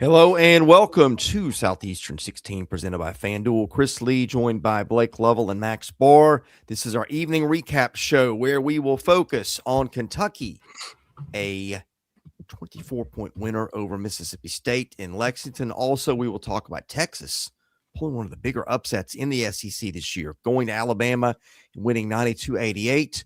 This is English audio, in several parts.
Hello and welcome to Southeastern 16 presented by FanDuel. Chris Lee joined by Blake Lovell and Max Barr. This is our evening recap show where we will focus on Kentucky, a 24-point winner over Mississippi State in Lexington. Also, we will talk about Texas pulling one of the bigger upsets in the SEC this year, going to Alabama and winning 92-88.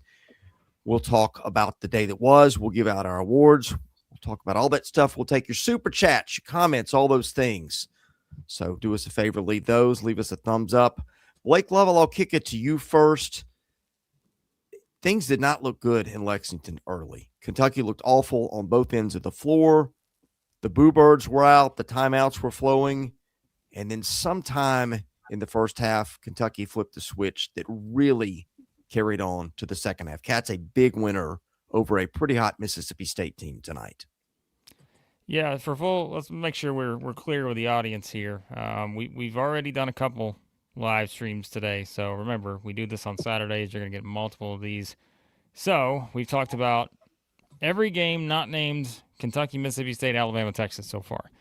We'll talk about the day that was. We'll give out our awards. Talk about all that stuff. We'll take your super chats, your comments, all those things. So do us a favor, leave those, leave us a thumbs up. Blake Lovell, I'll kick it to you first. Things did not look good in Lexington early. Kentucky looked awful on both ends of the floor. The Boo Birds were out. The timeouts were flowing. And then sometime in the first half, Kentucky flipped the switch that really carried on to the second half. Cats a big winner over a pretty hot Mississippi State team tonight. Yeah, let's make sure we're clear with the audience here. We've already done a couple live streams today, so remember, we do this on Saturdays. You're going to get multiple of these. So we've talked about every game not named Kentucky, Mississippi State, Alabama, Texas so far.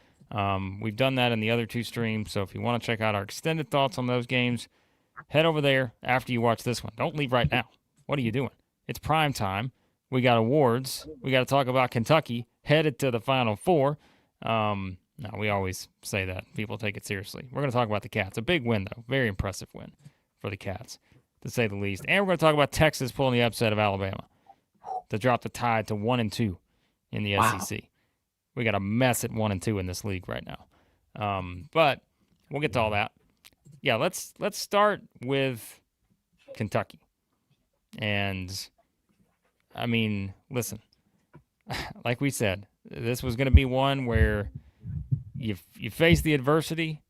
We've done that in the other two streams, so if you want to check out our extended thoughts on those games, head over there after you watch this one. Don't leave right now. What are you doing? It's prime time. We got awards. We got to talk about Kentucky headed to the Final Four. No, we always say that. People take it seriously. We're going to talk about the Cats. A big win, though. Very impressive win for the Cats, to say the least. And we're going to talk about Texas pulling the upset of Alabama to drop the Tide to 1-2 in the SEC. We got a mess at 1-2 in this league right now. But we'll get to all that. Yeah, let's start with Kentucky. And I mean, listen, like we said, this was going to be one where you face the adversity.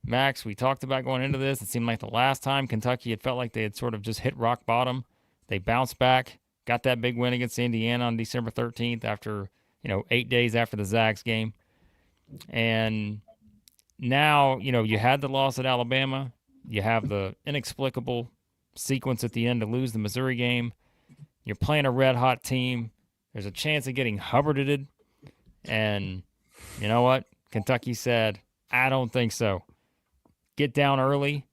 Max, we talked about going into this. It seemed like the last time Kentucky, it felt like they had sort of just hit rock bottom. They bounced back, got that big win against Indiana on December 13th after, 8 days after the Zags game. And now, you had the loss at Alabama. You have the inexplicable sequence at the end to lose the Missouri game. You're playing a red-hot team. There's a chance of getting Hubbarded. And you know what? Kentucky said, I don't think so. Get down early.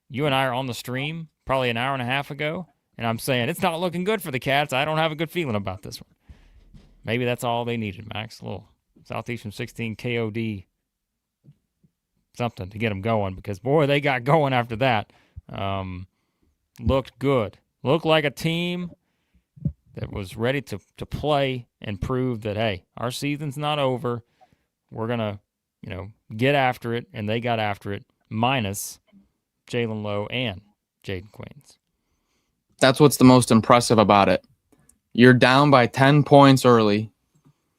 You and I are on the stream probably an hour and a half ago, and I'm saying it's not looking good for the Cats. I don't have a good feeling about this one. Maybe that's all they needed, Max. A little Southeastern 16 KOD something to get them going because, boy, they got going after that. Looked good. Looked like a team that was ready to play and prove that, hey, our season's not over. We're going to, get after it, and they got after it, minus Jalen Lowe and Jaden Queens. That's what's the most impressive about it. You're down by 10 points early.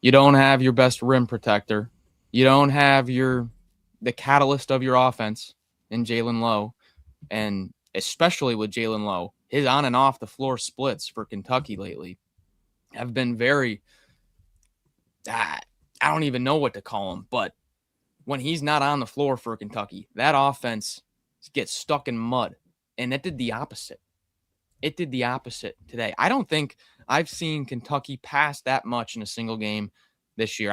You don't have your best rim protector. You don't have the catalyst of your offense in Jalen Lowe, and especially with Jalen Lowe. His on and off the floor splits for Kentucky lately have been very, I don't even know what to call them, but when he's not on the floor for Kentucky, that offense gets stuck in mud, and it did the opposite. It did the opposite today. I don't think I've seen Kentucky pass that much in a single game this year.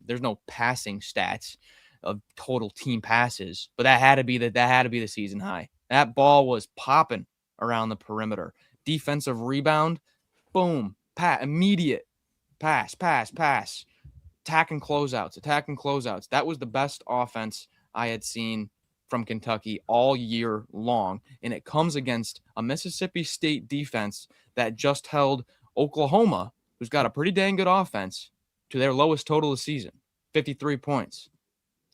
There's no passing stats of total team passes, but that had to be the season high. That ball was popping around the perimeter. Defensive rebound, boom, immediate pass. Attacking closeouts. That was the best offense I had seen from Kentucky all year long. And it comes against a Mississippi State defense that just held Oklahoma, who's got a pretty dang good offense, to their lowest total of the season, 53 points.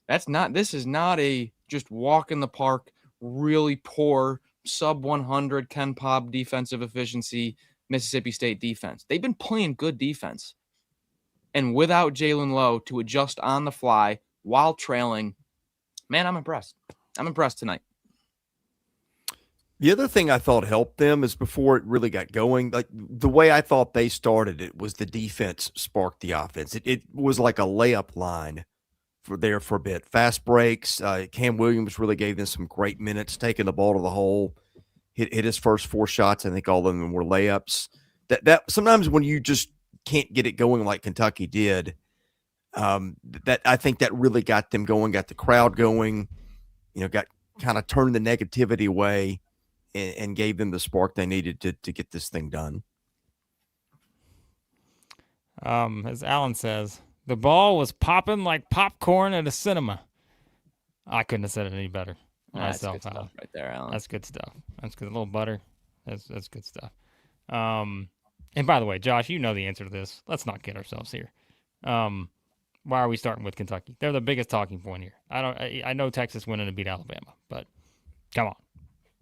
This is not a just walk in the park, really poor sub 100 Ken Pop defensive efficiency Mississippi State defense. They've been playing good defense. And without Jalen Lowe to adjust on the fly while trailing, man, I'm impressed. I'm impressed tonight. The other thing I thought helped them is before it really got going, like the way I thought they started it was the defense sparked the offense. It was like a layup line for a bit. Fast breaks. Cam Williams really gave them some great minutes, taking the ball to the hole. Hit his first 4 shots. I think all of them were layups. That sometimes when you just can't get it going like Kentucky did, That I think that really got them going, got the crowd going, got kind of turned the negativity away and gave them the spark they needed to get this thing done. As Alan says, the ball was popping like popcorn at a cinema. I couldn't have said it any better myself. That's good stuff right there, Alan. That's good stuff. That's good. A little butter. That's good stuff. And by the way, Josh, you know the answer to this. Let's not kid ourselves here. Why are we starting with Kentucky? They're the biggest talking point here. I know Texas winning to beat Alabama, but come on.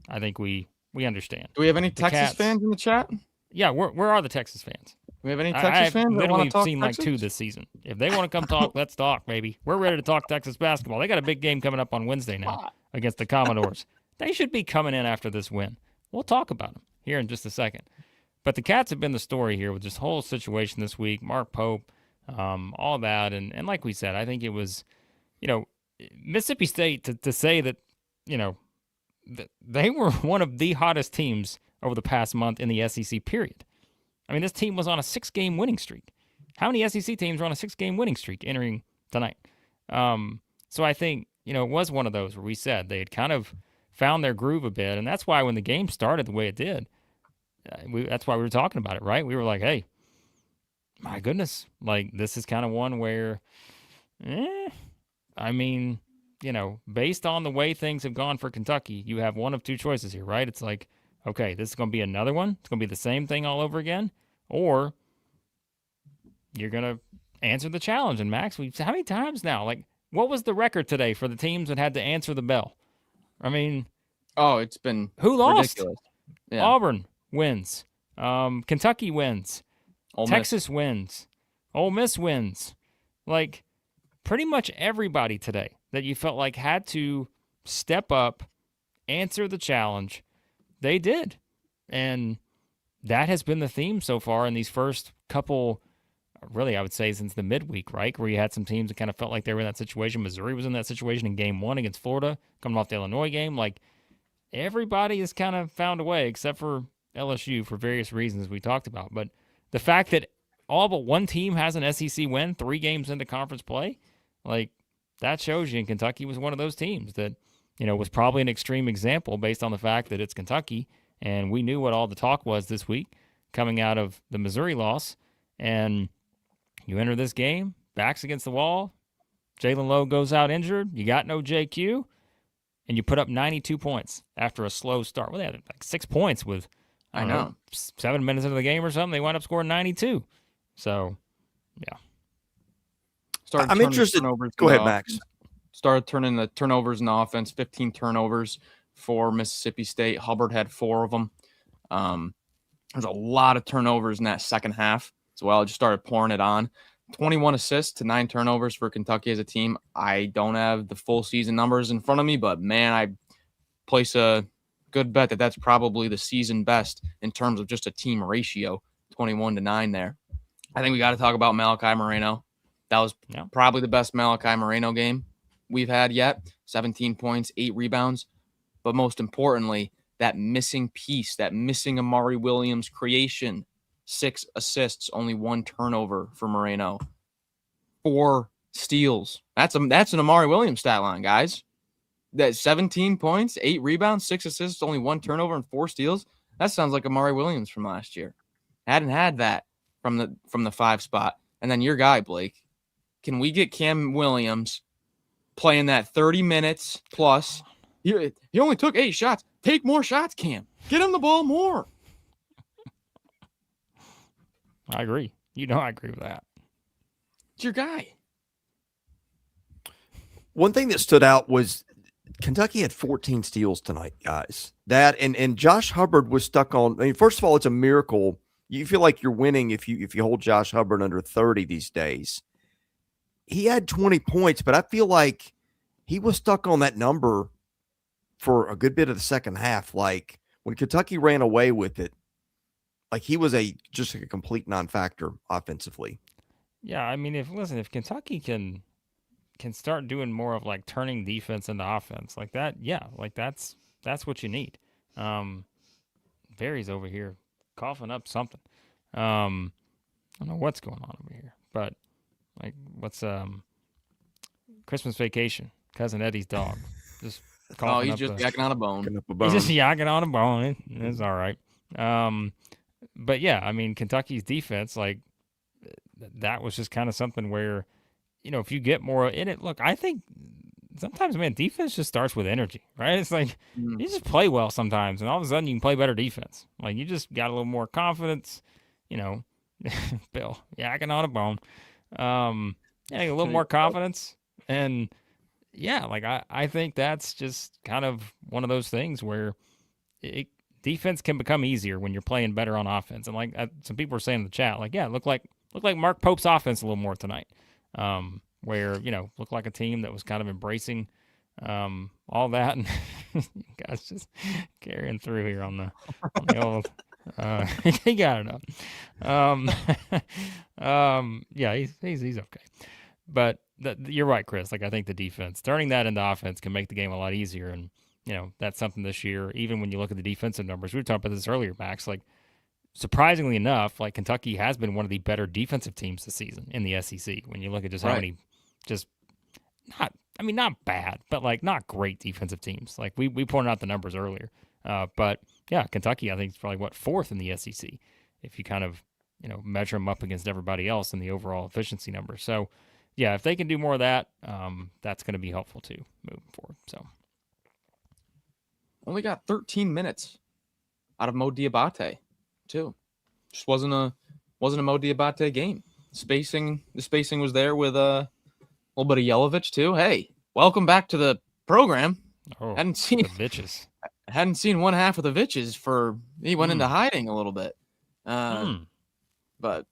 I think we understand. Do we have any Texas fans in the chat? Yeah, where are the Texas fans? Do we have any Texas fans that want to talk seen Texas? Like 2 this season. If they want to come talk, let's talk, baby. We're ready to talk Texas basketball. They got a big game coming up on Wednesday now against the Commodores. They should be coming in after this win. We'll talk about them here in just a second. But the Cats have been the story here with this whole situation this week. Mark Pope, all that. And like we said, I think it was, Mississippi State to say that, they were one of the hottest teams over the past month in the SEC, period. I mean, this team was on a 6-game winning streak. How many SEC teams were on a 6-game winning streak entering tonight? So I think, it was one of those where we said they had kind of found their groove a bit. And that's why when the game started the way it did, that's why we were talking about it, right? We were like, hey, my goodness, like this is kind of one where, based on the way things have gone for Kentucky, you have one of 2 choices here, right? It's like, okay, this is going to be another one. It's going to be the same thing all over again. Or you're going to answer the challenge. And Max, how many times now? Like, what was the record today for the teams that had to answer the bell? I mean, it's been who lost? Ridiculous. Yeah. Auburn wins. Kentucky wins. Texas wins. Ole Miss wins. Like, pretty much everybody today that you felt like had to step up, answer the challenge, they did. And that has been the theme so far in these first couple, really, I would say, since the midweek, right? Where you had some teams that kind of felt like they were in that situation. Missouri was in that situation in game 1 against Florida, coming off the Illinois game. Like, everybody has kind of found a way, except for LSU for various reasons we talked about. But the fact that all but one team has an SEC win 3 games into conference play, like, that shows you. And Kentucky was one of those teams that, was probably an extreme example based on the fact that it's Kentucky. And we knew what all the talk was this week coming out of the Missouri loss. And you enter this game, backs against the wall. Jalen Lowe goes out injured. You got no JQ. And you put up 92 points after a slow start. Well, they had like 6 points with, I don't know, 7 minutes into the game or something. They wound up scoring 92. So, yeah. I'm interested. Go ahead, Max. Started turning the turnovers in the offense, 15 turnovers for Mississippi State. Hubbard had 4 of them. There's a lot of turnovers in that second half as well. I just started pouring it on. 21 assists to 9 turnovers for Kentucky as a team. I don't have the full season numbers in front of me, but man, I place a good bet that that's probably the season best in terms of just a team ratio, 21-9 there. I think we got to talk about Malachi Moreno. That was probably the best Malachi Moreno game we've had yet. 17 points, 8 rebounds. But most importantly, that missing piece, that missing Amari Williams creation, 6 assists, only 1 turnover for Moreno. 4 steals. That's an Amari Williams stat line, guys. That 17 points, 8 rebounds, 6 assists, only 1 turnover, and 4 steals. That sounds like Amari Williams from last year. Hadn't had that from the 5 spot. And then your guy, Blake. Can we get Cam Williams playing that 30 minutes plus? He only took 8 shots. Take more shots, Cam. Get him the ball more. I agree. I agree with that. It's your guy. One thing that stood out was Kentucky had 14 steals tonight, guys. That and Josh Hubbard was stuck on. I mean, first of all, it's a miracle. You feel like you're winning if you hold Josh Hubbard under 30 these days. He had 20 points, but I feel like he was stuck on that number for a good bit of the second half. Like when Kentucky ran away with it, like he was just a complete non-factor offensively. Yeah, I mean, if Kentucky can start doing more of like turning defense into offense like that, yeah, like that's what you need. Barry's over here coughing up something. I don't know what's going on over here, but Like what's Christmas Vacation? Cousin Eddie's dog, just Oh, coughing he's up just the. yakking on a bone. Picking up a He's just bone. yakking on a bone. It's all right. But yeah, I mean Kentucky's defense, like that was just kind of something where, if you get more in it, look, I think sometimes, man, defense just starts with energy, right? It's like Mm. you just play well sometimes, and all of a sudden you can play better defense. Like you just got a little more confidence, you know. Bill yakking on a bone. Yeah, a little more confidence, and yeah, like I think that's just kind of one of those things where it, defense can become easier when you're playing better on offense. And like some people were saying in the chat, like, yeah, look like Mark Pope's offense a little more tonight, where looked like a team that was kind of embracing all that, and guys just carrying through here on the old. He got it up. Yeah, he's okay. But you're right, Chris. Like I think the defense, turning that into offense, can make the game a lot easier, and that's something this year. Even when you look at the defensive numbers, we were talking about this earlier, Max. Like surprisingly enough, like Kentucky has been one of the better defensive teams this season in the SEC. When you look at just how many, just not bad, but like not great defensive teams. Like we pointed out the numbers earlier, but yeah, Kentucky I think is probably fourth in the SEC if you kind of measure them up against everybody else in the overall efficiency numbers. So yeah, if they can do more of that, that's going to be helpful too moving forward. So Only got 13 minutes out of Mo Diabate, too. Just wasn't a Mo Diabate game. The spacing was there with a little bit of Yelovich too. Hey, welcome back to the program. Hadn't seen the bitches. Hadn't seen one half of the Vitches he went into hiding a little bit. But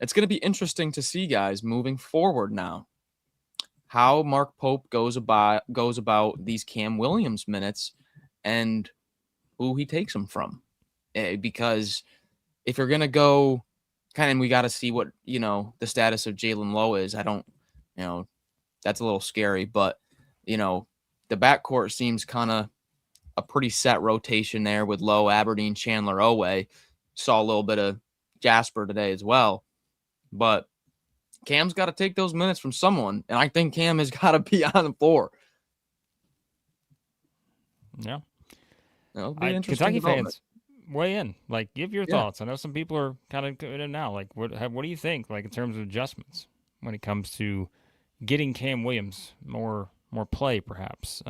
it's going to be interesting to see, guys, moving forward now, how Mark Pope goes about these Cam Williams minutes and who he takes them from. Because if you're going to go kind of, we got to see what, the status of Jalen Lowe is. I don't, that's a little scary, but, the backcourt seems kind of a pretty set rotation there with Lowe, Aberdeen, Chandler, Owe. Saw a little bit of Jasper today as well. But Cam's got to take those minutes from someone, and I think Cam has got to be on the floor. Yeah. It'll be interesting. Kentucky fans, weigh in. Like, give your thoughts. I know some people are kind of in it now. Like, what do you think, like, in terms of adjustments when it comes to getting Cam Williams more play, perhaps?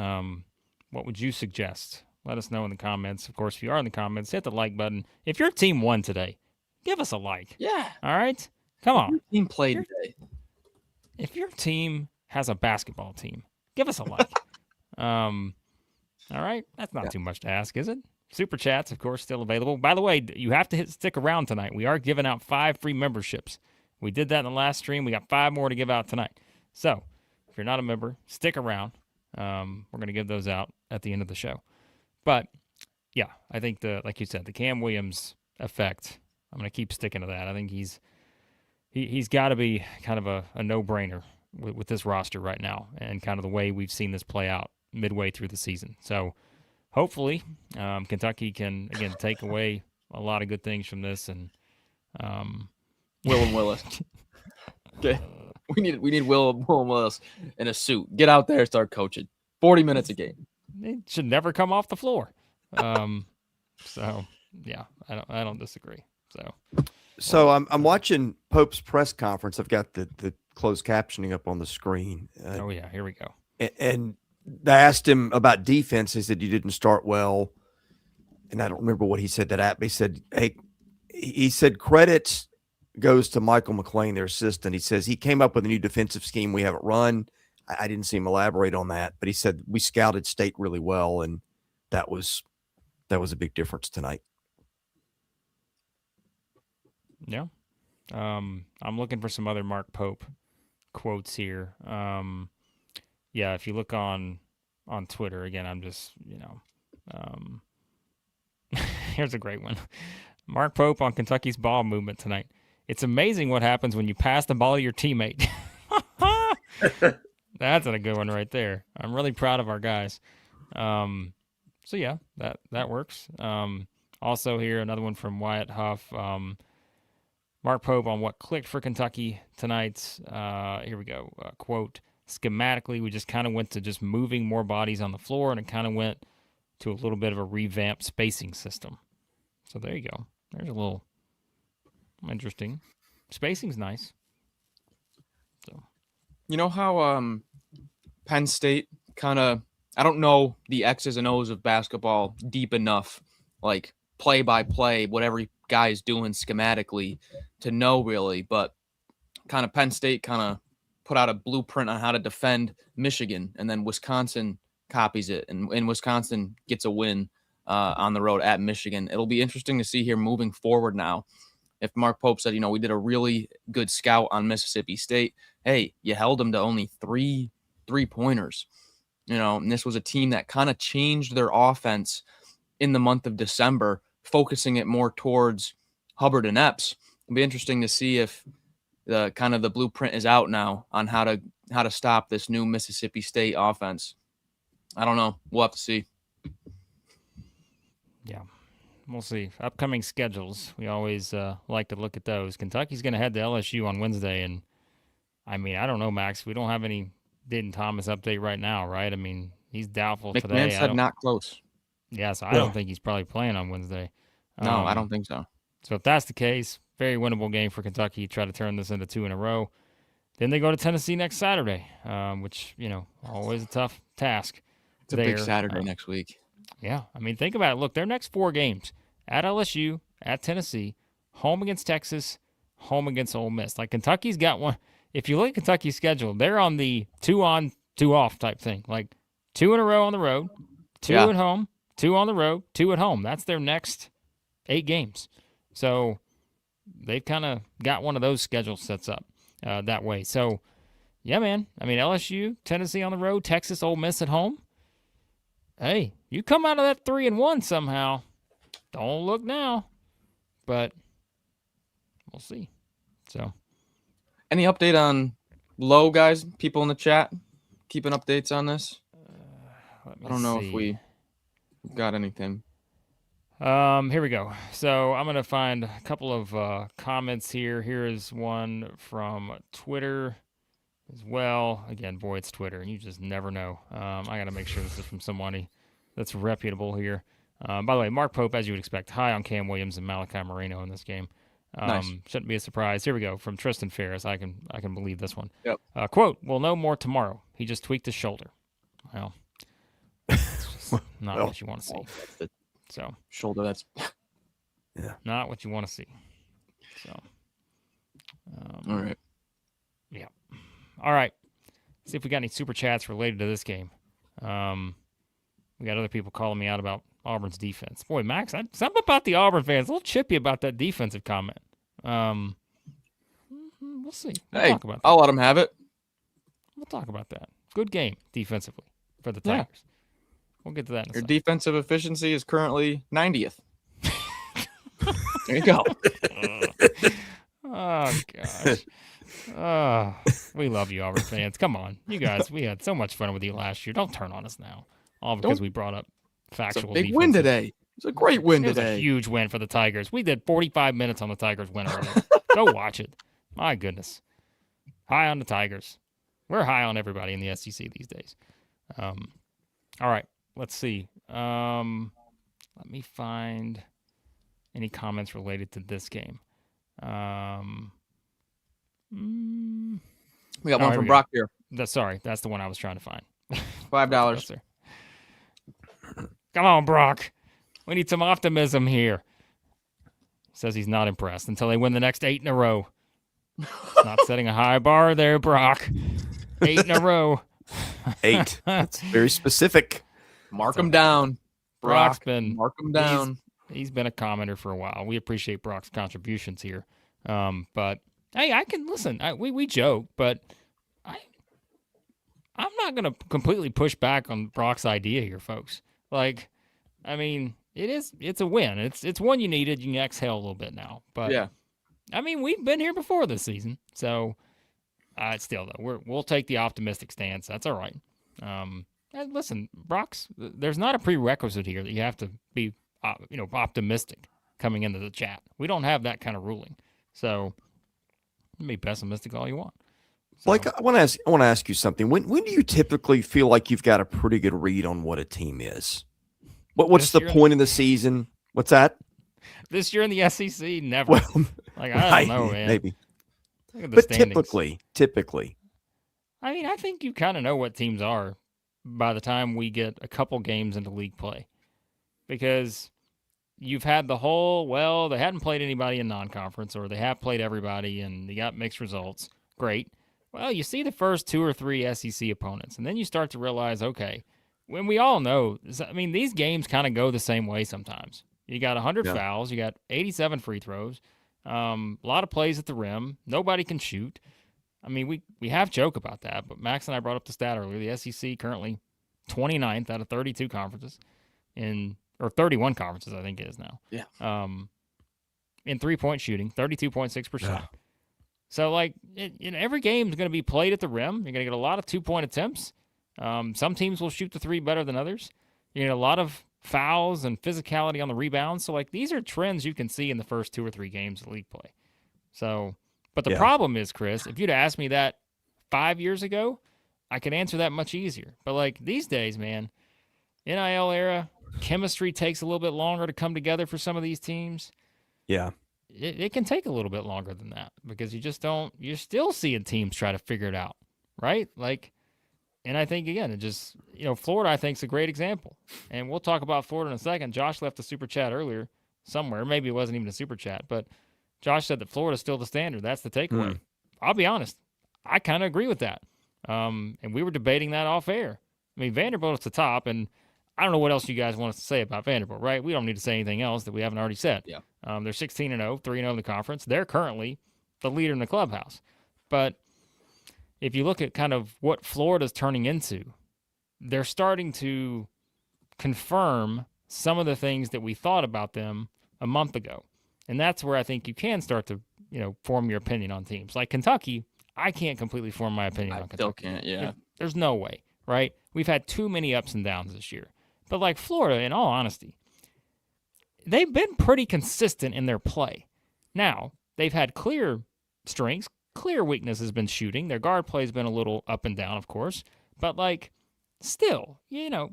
What would you suggest? Let us know in the comments. Of course, if you are in the comments, hit the like button. If your team won today, give us a like. Yeah. All right? Come on. Your team played today. If your team has a basketball team, give us a like. All right? That's not too much to ask, is it? Super chats, of course, still available. By the way, you have to stick around tonight. We are giving out 5 free memberships. We did that in the last stream. We got 5 more to give out tonight. So, if you're not a member, stick around. We're going to give those out at the end of the show. But, yeah, I think, like you said, the Cam Williams effect, I'm going to keep sticking to that. I think he's got to be kind of a no-brainer with this roster right now and kind of the way we've seen this play out midway through the season. So hopefully Kentucky can, again, take away a lot of good things from this. And Will and Willis. Okay. We need Will and Willis in a suit. Get out there and start coaching. 40 minutes a game. It should never come off the floor. So, yeah, I don't disagree. So I'm watching Pope's press conference. I've got the closed captioning up on the screen. Oh yeah, here we go. And they asked him about defense. He said you didn't start well, and I don't remember what he said that at. But he said, "Hey," he said credit goes to Michael McLean, their assistant. He says he came up with a new defensive scheme we haven't run. I didn't see him elaborate on that, but he said we scouted State really well, and that was a big difference tonight. Yeah. I'm looking for some other Mark Pope quotes here. Yeah, if you look on Twitter, again, I'm just, here's a great one. Mark Pope on Kentucky's ball movement tonight. It's amazing what happens when you pass the ball to your teammate. That's a good one right there. I'm really proud of our guys. So yeah, that works. Also here, another one from Wyatt Huff. Mark Pope on what clicked for Kentucky tonight. Here we go. Quote, schematically, we just kind of went to just moving more bodies on the floor, and it kind of went to a little bit of a revamped spacing system. So there you go. There's a little interesting. Spacing's nice. So, You know how Penn State kind of, I don't know the X's and O's of basketball deep enough, like play by play, what every guy is doing schematically to know really, but kind of Penn State kind of put out a blueprint on how to defend Michigan, and then Wisconsin copies it, and Wisconsin gets a win on the road at Michigan. It'll be interesting to see here moving forward now. If Mark Pope said, we did a really good scout on Mississippi State, hey, you held them to only three pointers, and this was a team that kind of changed their offense in the month of December, focusing it more towards Hubbard and Epps. It'll be interesting to see if the kind of the blueprint is out now on how to stop this new Mississippi State offense. I don't know. We'll have to see. Yeah. We'll see. Upcoming schedules. We always like to look at those. Kentucky's going to head to LSU on Wednesday. And, I don't don't know, Max. We don't have any Dayton Thomas update right now, right? He's doubtful today. McMahon said not close. Yeah, so I don't think he's probably playing on Wednesday. No, I don't think so. So if that's the case, very winnable game for Kentucky. Try to turn this into 2 in a row. Then they go to Tennessee next Saturday, which, always a tough task. It's a big Saturday next week. Yeah. Think about it. Look, their next 4 games at LSU, at Tennessee, home against Texas, home against Ole Miss. Like, Kentucky's got one. If you look at Kentucky's schedule, they're on the 2 on, 2 off type thing. Like, 2 in a row on the road, 2 at home, 2 on the road, 2 at home. That's their next 8 games. So they've kind of got one of those schedule sets up that way. So, yeah, man. LSU, Tennessee on the road, Texas, Ole Miss at home. Hey, you come out of that 3-1 somehow. Don't look now, but we'll see. So, any update on Low, guys? People in the chat keeping updates on this? I don't know if we got anything. Here we go. So I'm gonna find a couple of comments here. Here is one from Twitter as well. Again, boy, it's Twitter, and you just never know. I gotta make sure this is from somebody that's reputable here. By the way, Mark Pope, as you would expect, high on Cam Williams and Malachi Moreno in this game. Nice. Shouldn't be a surprise. Here we go from Tristan Ferris. I can believe this one. Yep. Quote: "We'll know more tomorrow. He just tweaked his shoulder." Well, it's just not what you want to see. So shoulder, that's not what you want to see. So, all right. Yeah. All right. See if we got any super chats related to this game. We got other people calling me out about Auburn's defense. Boy, Max, something about the Auburn fans a little chippy about that defensive comment. We'll see. We'll talk about that. I'll let them have it. We'll talk about that. Good game defensively for the Tigers. Yeah. We'll get to that in a second. Your defensive efficiency is currently 90th. There you go. Oh, gosh. We love you, Auburn fans. Come on. You guys, we had so much fun with you last year. Don't turn on us now. All because we brought up factual defense. It's a big win today. It's a great win today. It was a huge win for the Tigers. We did 45 minutes on the Tigers win already. Go watch it. My goodness. High on the Tigers. We're high on everybody in the SEC these days. All right. Let's see. Let me find any comments related to this game. We got one from Brock here. Sorry, that's the one I was trying to find. $5. Come on, Brock. We need some optimism here. Says he's not impressed until they win the next 8 in a row. Not setting a high bar there, Brock. 8 in a row. 8. That's very specific. Mark him down. Brock's been mark him down. He's been a commenter for a while. We appreciate Brock's contributions here. But hey, I can listen. We joke, but I'm not going to completely push back on Brock's idea here, folks. Like, it's a win. It's one you needed. You can exhale a little bit now. But yeah, we've been here before this season, so still though we'll take the optimistic stance. That's all right. And listen, there's not a prerequisite here that you have to be optimistic coming into the chat. We don't have that kind of ruling. So be pessimistic all you want. So, Like I want to ask you something. When do you typically feel like you've got a pretty good read on what a team is? What's the point in the season? What's that? This year in the SEC, never. Well, like right, I don't know, man. maybe. Look at the But standings. typically. I mean, I think you kind of know what teams are by the time we get a couple games into league play, because you've had the whole, well, they hadn't played anybody in non-conference, or they have played everybody and they got mixed results. Great. Well, you see the first 2 or 3 SEC opponents, and then you start to realize, okay, when we all know, I mean, these games kind of go the same way sometimes. You got 100 fouls, you got 87 free throws, a lot of plays at the rim. Nobody can shoot. I mean, we have joke about that, but Max and I brought up the stat earlier. The SEC currently 29th out of 32 conferences or 31 conferences, I think it is now. Yeah. In 3-point shooting, 32.6%. Yeah. So, like, every game is going to be played at the rim. You're going to get a lot of 2-point attempts. Some teams will shoot the 3 better than others. You get a lot of fouls and physicality on the rebound. So, like, these are trends you can see in the first 2 or 3 games of league play. So, but the problem is, Chris, if you'd asked me that 5 years ago, I could answer that much easier. But, like, these days, man, NIL era, chemistry takes a little bit longer to come together for some of these teams. Yeah. It can take a little bit longer than that, because you're still seeing teams try to figure it out, right? Like, and I think, again, it just, Florida, I think, is a great example. And we'll talk about Florida in a second. Josh left a super chat earlier somewhere. Maybe it wasn't even a super chat, but Josh said that Florida's still the standard. That's the takeaway. I'll be honest. I kind of agree with that. And we were debating that off air. I mean, Vanderbilt's the top, and I don't know what else you guys want us to say about Vanderbilt, right? We don't need to say anything else that we haven't already said. Yeah. They're 16-0, 3-0 in the conference. They're currently the leader in the clubhouse. But if you look at kind of what Florida's turning into, they're starting to confirm some of the things that we thought about them a month ago. And that's where I think you can start to, form your opinion on teams. Like Kentucky, I can't completely form my opinion on Kentucky. Still can't, yeah. There's no way, right? We've had too many ups and downs this year. But like Florida, in all honesty, they've been pretty consistent in their play. Now, they've had clear strengths. Clear weakness has been shooting. Their guard play has been a little up and down, of course. But, like, still, you're not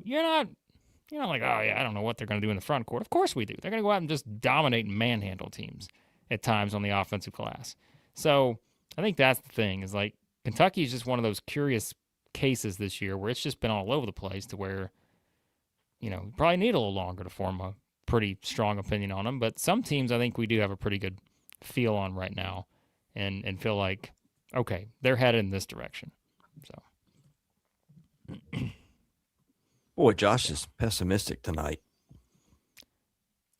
like, oh, yeah, I don't know what they're going to do in the front court. Of course we do. They're going to go out and just dominate and manhandle teams at times on the offensive glass. So I think that's the thing, is, like, Kentucky is just one of those curious cases this year where it's just been all over the place, to where, you probably need a little longer to form a pretty strong opinion on them. But some teams I think we do have a pretty good feel on right now, and feel like, okay, they're headed in this direction. So, Boy, Josh is pessimistic tonight.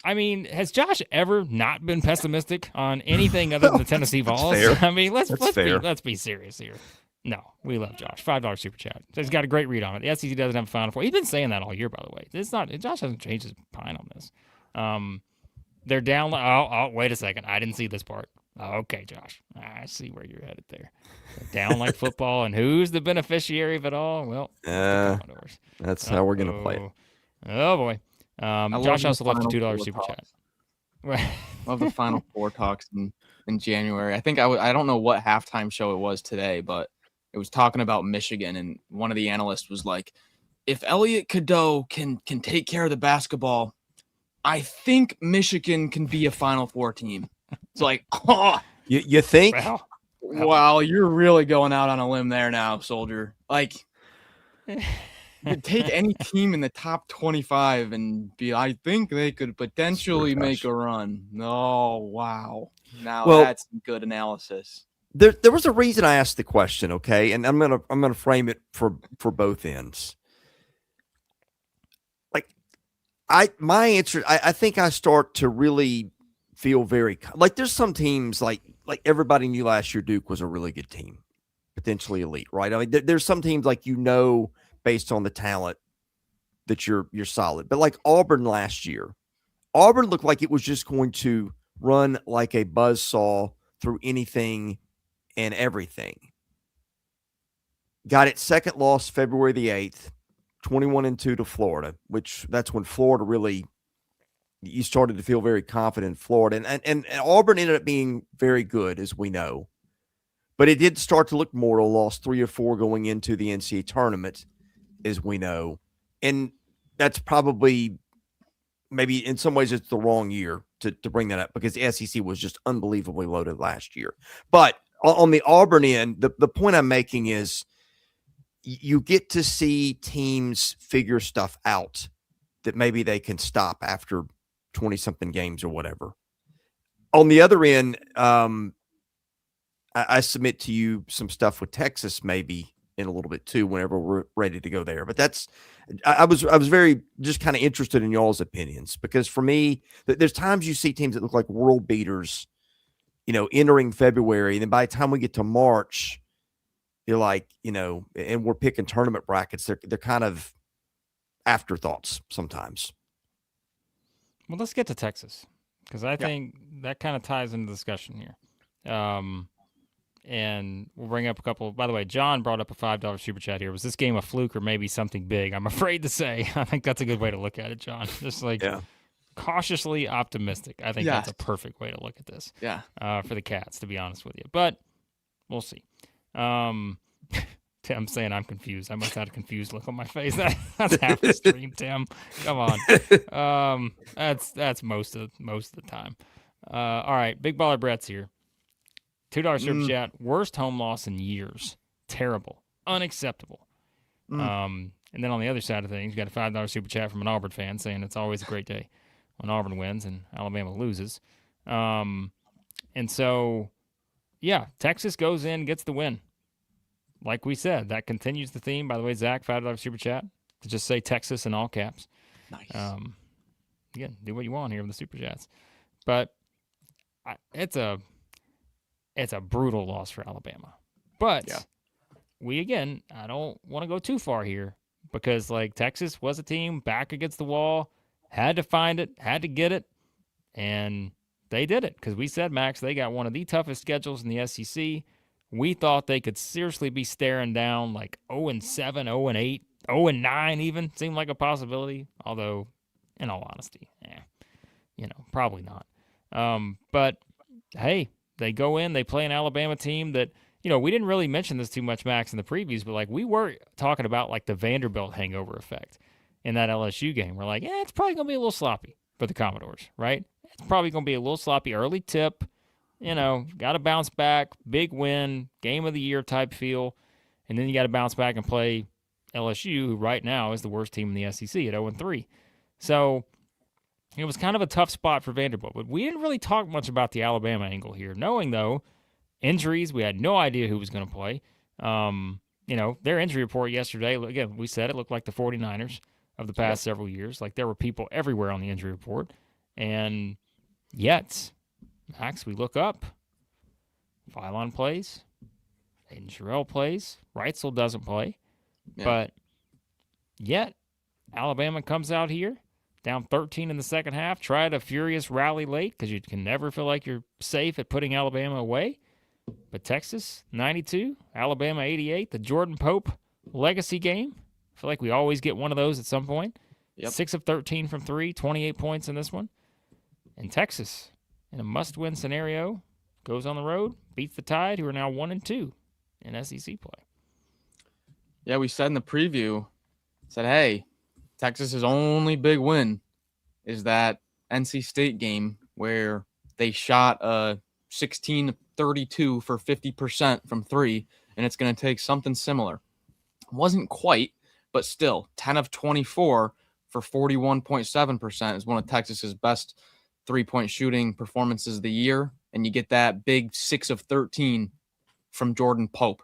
I mean, has Josh ever not been pessimistic on anything other than the Tennessee Vols? Fair. I mean, let's be serious here. No, we love Josh. $5 super chat. He's got a great read on it. The SEC doesn't have a Final Four. He's been saying that all year, by the way. Josh hasn't changed his mind on this. They're down. Oh, wait a second. I didn't see this part. Oh, okay, Josh. I see where you're headed there. They're down like football, and who's the beneficiary of it all? Well, the Commodores. That's how we're going to play it. Oh, boy. Josh also left a $2 super chat. Love the Final Four talks in January. I think I don't know what halftime show it was today, but it was talking about Michigan, and one of the analysts was like, if Elliot Cadeau can take care of the basketball, I think Michigan can be a Final Four team. It's like, oh, you think? Wow, you're really going out on a limb there now, soldier. Like, take any team in the top 25 and I think they could potentially make a run. Oh, wow. Now that's good analysis. There was a reason I asked the question, okay? And I'm gonna frame it for both ends. Like, my answer, I think I start to really feel like there's some teams like everybody knew last year Duke was a really good team, potentially elite, right? I mean, there's some teams like, based on the talent that you're solid. But like Auburn last year, Auburn looked like it was just going to run like a buzzsaw through anything and everything. Got its second loss February the 8th, 21-2 to Florida, which that's when Florida really you started to feel very confident in Florida. And Auburn ended up being very good, as we know. But it did start to look mortal, lost 3 or 4 going into the NCAA tournament, as we know. And that's probably maybe in some ways it's the wrong year to bring that up because the SEC was just unbelievably loaded last year. But on the Auburn end, the point I'm making is you get to see teams figure stuff out that maybe they can stop after 20-something games or whatever. On the other end, I submit to you some stuff with Texas maybe in a little bit too whenever we're ready to go there. But I was very just kind of interested in y'all's opinions because for me, there's times you see teams that look like world beaters, entering February. And then by the time we get to March, you're like, and we're picking tournament brackets. They're kind of afterthoughts sometimes. Well, let's get to Texas because I think that kind of ties into the discussion here. And we'll bring up a couple. By the way, John brought up a $5 super chat here. Was this game a fluke or maybe something big? I'm afraid to say. I think that's a good way to look at it, John. Just cautiously optimistic. I think that's a perfect way to look at this. Yeah. For the Cats, to be honest with you. But we'll see. Tim saying I'm confused. I must have had a confused look on my face. That's half the stream, Tim. Come on. That's most of the time. All right, Big Baller Brett's here. $2 super chat. Worst home loss in years. Terrible. Unacceptable. And then on the other side of things, you got a $5 super chat from an Auburn fan saying it's always a great day when Auburn wins and Alabama loses. And so, Texas goes in, gets the win. Like we said, that continues the theme. By the way, Zach, $5 super chat to just say Texas in all caps. Nice. Again, do what you want here with the super chats. But it's a brutal loss for Alabama. But I don't want to go too far here because Texas was a team back against the wall, had to find it, had to get it, and they did it because we said, Max, they got one of the toughest schedules in the SEC. We thought they could seriously be staring down 0-7, 0-8, 0-9 even seemed like a possibility, although in all honesty, probably not. But hey, they go in, they play an Alabama team that, we didn't really mention this too much, Max, in the previews, but we were talking about the Vanderbilt hangover effect in that LSU game. We're like, it's probably going to be a little sloppy for the Commodores, right? It's probably going to be a little sloppy early tip, got to bounce back, big win, game of the year type feel, and then you got to bounce back and play LSU, who right now is the worst team in the SEC at 0-3. So it was kind of a tough spot for Vanderbilt, but we didn't really talk much about the Alabama angle here, knowing, though, injuries, we had no idea who was going to play. Their injury report yesterday, again, we said it looked like the 49ers of the past several years. There were people everywhere on the injury report. And yet, Max, we look up. Phylon plays. Aiden Sherrill plays. Reitzel doesn't play. Yeah. But yet, Alabama comes out here, down 13 in the second half, tried a furious rally late because you can never feel like you're safe at putting Alabama away. But Texas, 92, Alabama, 88, the Jordan Pope legacy game. I feel like we always get one of those at some point. 6 of 13 from 3, 28 points in this one. And Texas, in a must-win scenario, goes on the road, beats the Tide, who are now 1-2 in SEC play. Yeah, we said in the preview, hey, Texas's only big win is that NC State game where they shot a 16-32 for 50% from 3, and it's going to take something similar. Wasn't quite, but still, 10 of 24 for 41.7% is one of Texas's best three-point shooting performances of the year, and you get that big 6 of 13 from Jordan Pope,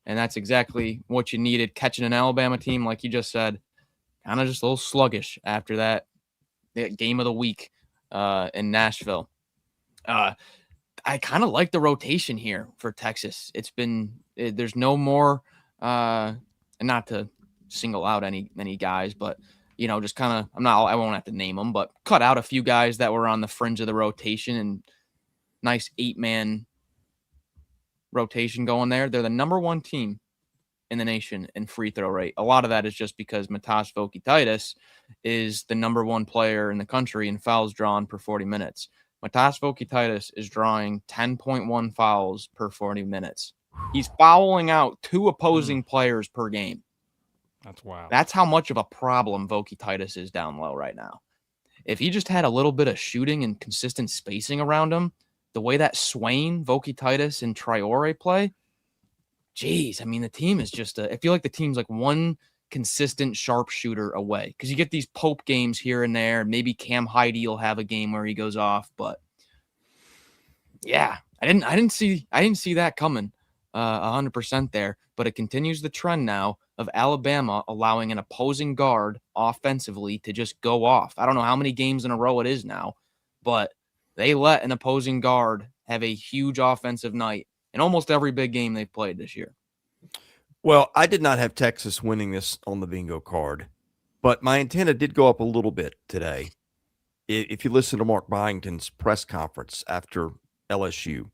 and that's exactly what you needed, catching an Alabama team, like you just said, kind of just a little sluggish after that game of the week in Nashville. I kind of like the rotation here for Texas. There's no more, and not to single out any guys, but just kind of, I won't have to name them, but cut out a few guys that were on the fringe of the rotation and nice 8-man rotation going there. They're the number 1 team in the nation in free throw rate. A lot of that is just because Matas Vokitaitis is the number 1 player in the country in fouls drawn per 40 minutes. Matas Vokitaitis is drawing 10.1 fouls per 40 minutes. He's fouling out 2 opposing players per game. That's wild. That's how much of a problem Vokitaitis is down low right now. If he just had a little bit of shooting and consistent spacing around him, the way that Swain, Vokitaitis, and Traore play, geez, I mean, the team is just I feel like the team's like one consistent sharpshooter away, because you get these Pope games here and there. Maybe Cam Heide will have a game where he goes off, but yeah, I didn't see that coming 100% there. But it continues the trend now of Alabama allowing an opposing guard offensively to just go off. I don't know how many games in a row it is now, but they let an opposing guard have a huge offensive night in almost every big game they've played this year. Well, I did not have Texas winning this on the bingo card, but my antenna did go up a little bit today. If you listen to Mark Byington's press conference after LSU,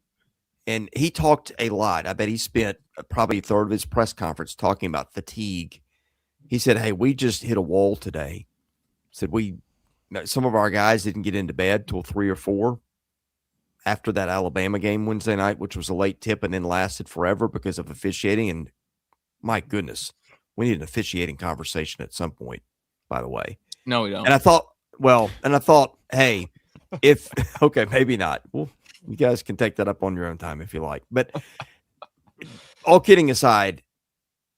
and he talked a lot. I bet he spent probably a third of his press conference talking about fatigue. He said, hey, we just hit a wall today. Said some of our guys didn't get into bed till 3 or 4 after that Alabama game Wednesday night, which was a late tip and then lasted forever because of officiating. And my goodness, we need an officiating conversation at some point, by the way. No, we don't. And I thought, hey, okay, maybe not. Well, you guys can take that up on your own time if you like. But all kidding aside,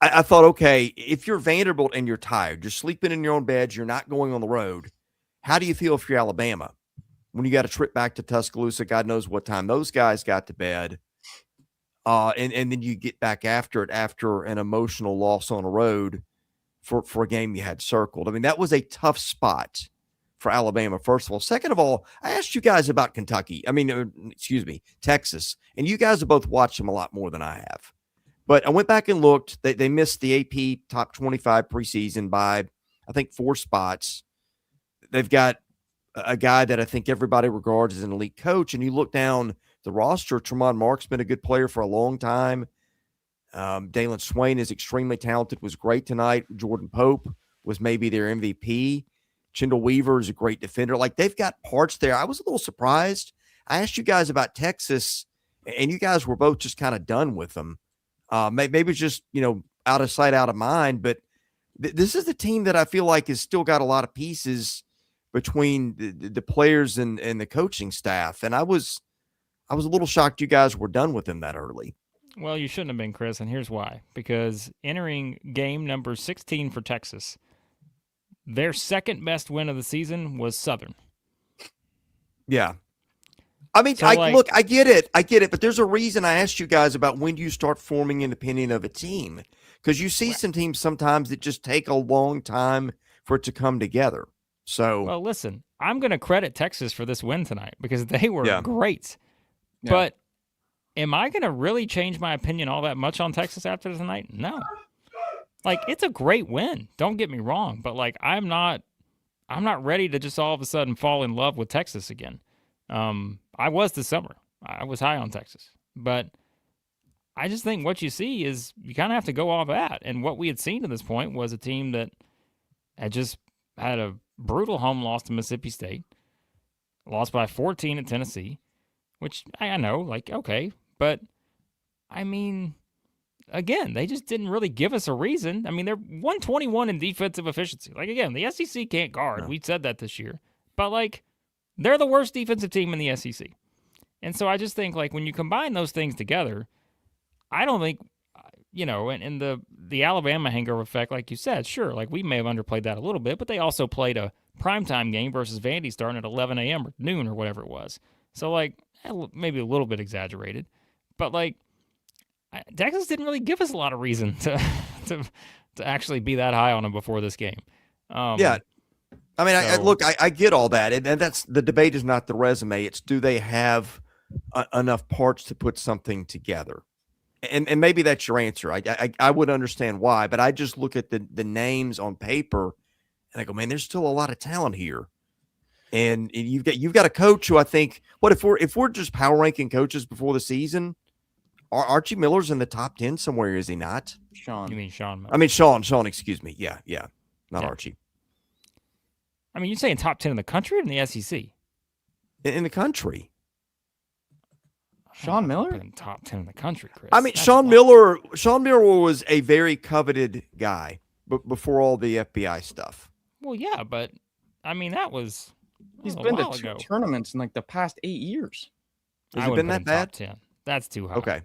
I thought, okay, if you're Vanderbilt and you're tired, you're sleeping in your own beds, you're not going on the road, how do you feel if you're Alabama? When you got a trip back to Tuscaloosa, God knows what time those guys got to bed. And then you get back after it after an emotional loss on the road for a game you had circled. I mean, that was a tough spot for Alabama, first of all. Second of all, I asked you guys about Texas, and you guys have both watched them a lot more than I have. But I went back and looked. They missed the AP top 25 preseason by, I think, 4 spots. They've got a guy that I think everybody regards as an elite coach, and you look down the roster, Tremont Mark's been a good player for a long time. Dalen Swain is extremely talented, was great tonight. Jordan Pope was maybe their MVP. Chendall Weaver is a great defender. Like, they've got parts there. I was a little surprised. I asked you guys about Texas, and you guys were both just kind of done with them. Maybe it's just, out of sight, out of mind. But this is the team that I feel like has still got a lot of pieces between the players and the coaching staff. And I was a little shocked you guys were done with them that early. Well, you shouldn't have been, Chris, and here's why. Because entering game number 16 for Texas, their second best win of the season was Southern. Yeah. I mean, So, look, I get it, but there's a reason I asked you guys about when do you start forming an opinion of a team, because you see some teams sometimes that just take a long time for it to come together. So, well, listen, I'm going to credit Texas for this win tonight because they were great. Yeah. But am I going to really change my opinion all that much on Texas after tonight? No. Like, it's a great win. Don't get me wrong, but like I'm not ready to just all of a sudden fall in love with Texas again. I was this summer. I was high on Texas. But I just think what you see is you kind of have to go off that. And what we had seen to this point was a team that had just had a brutal home loss to Mississippi State, lost by 14 at Tennessee, which I know, like, okay. But, I mean, again, they just didn't really give us a reason. I mean, they're 121 in defensive efficiency. Like, again, the SEC can't guard. No. We said that this year. But, like, they're the worst defensive team in the SEC. And so I just think, like, when you combine those things together, I don't think, and the Alabama hangover effect, like you said, sure, like, we may have underplayed that a little bit, but they also played a primetime game versus Vandy starting at 11 a.m. or noon or whatever it was. So, like, maybe a little bit exaggerated. But, like, Texas didn't really give us a lot of reason to actually be that high on them before this game. Yeah. I mean, I get all that. And that's the debate is not the resume. It's do they have enough parts to put something together? And maybe that's your answer. I would understand why, but I just look at the names on paper and I go, man, there's still a lot of talent here. And you've got a coach who I think, if we're just power ranking coaches before the season, Archie Miller's in the top 10 somewhere, is he not? Sean. You mean Sean Miller? I mean, Sean, excuse me. Yeah. Not Yeah. Archie. I mean, you're saying top 10 in the country or in the SEC? In the country. Sean Miller? Put him top 10 in the country, Chris. I mean, That's Sean wild. Miller was a very coveted guy before all the FBI stuff. Well, yeah, but I mean, that was He's a been to while 2 ago. tournaments in like the past 8 years. Has it been that bad? Top 10. That's too high. Okay.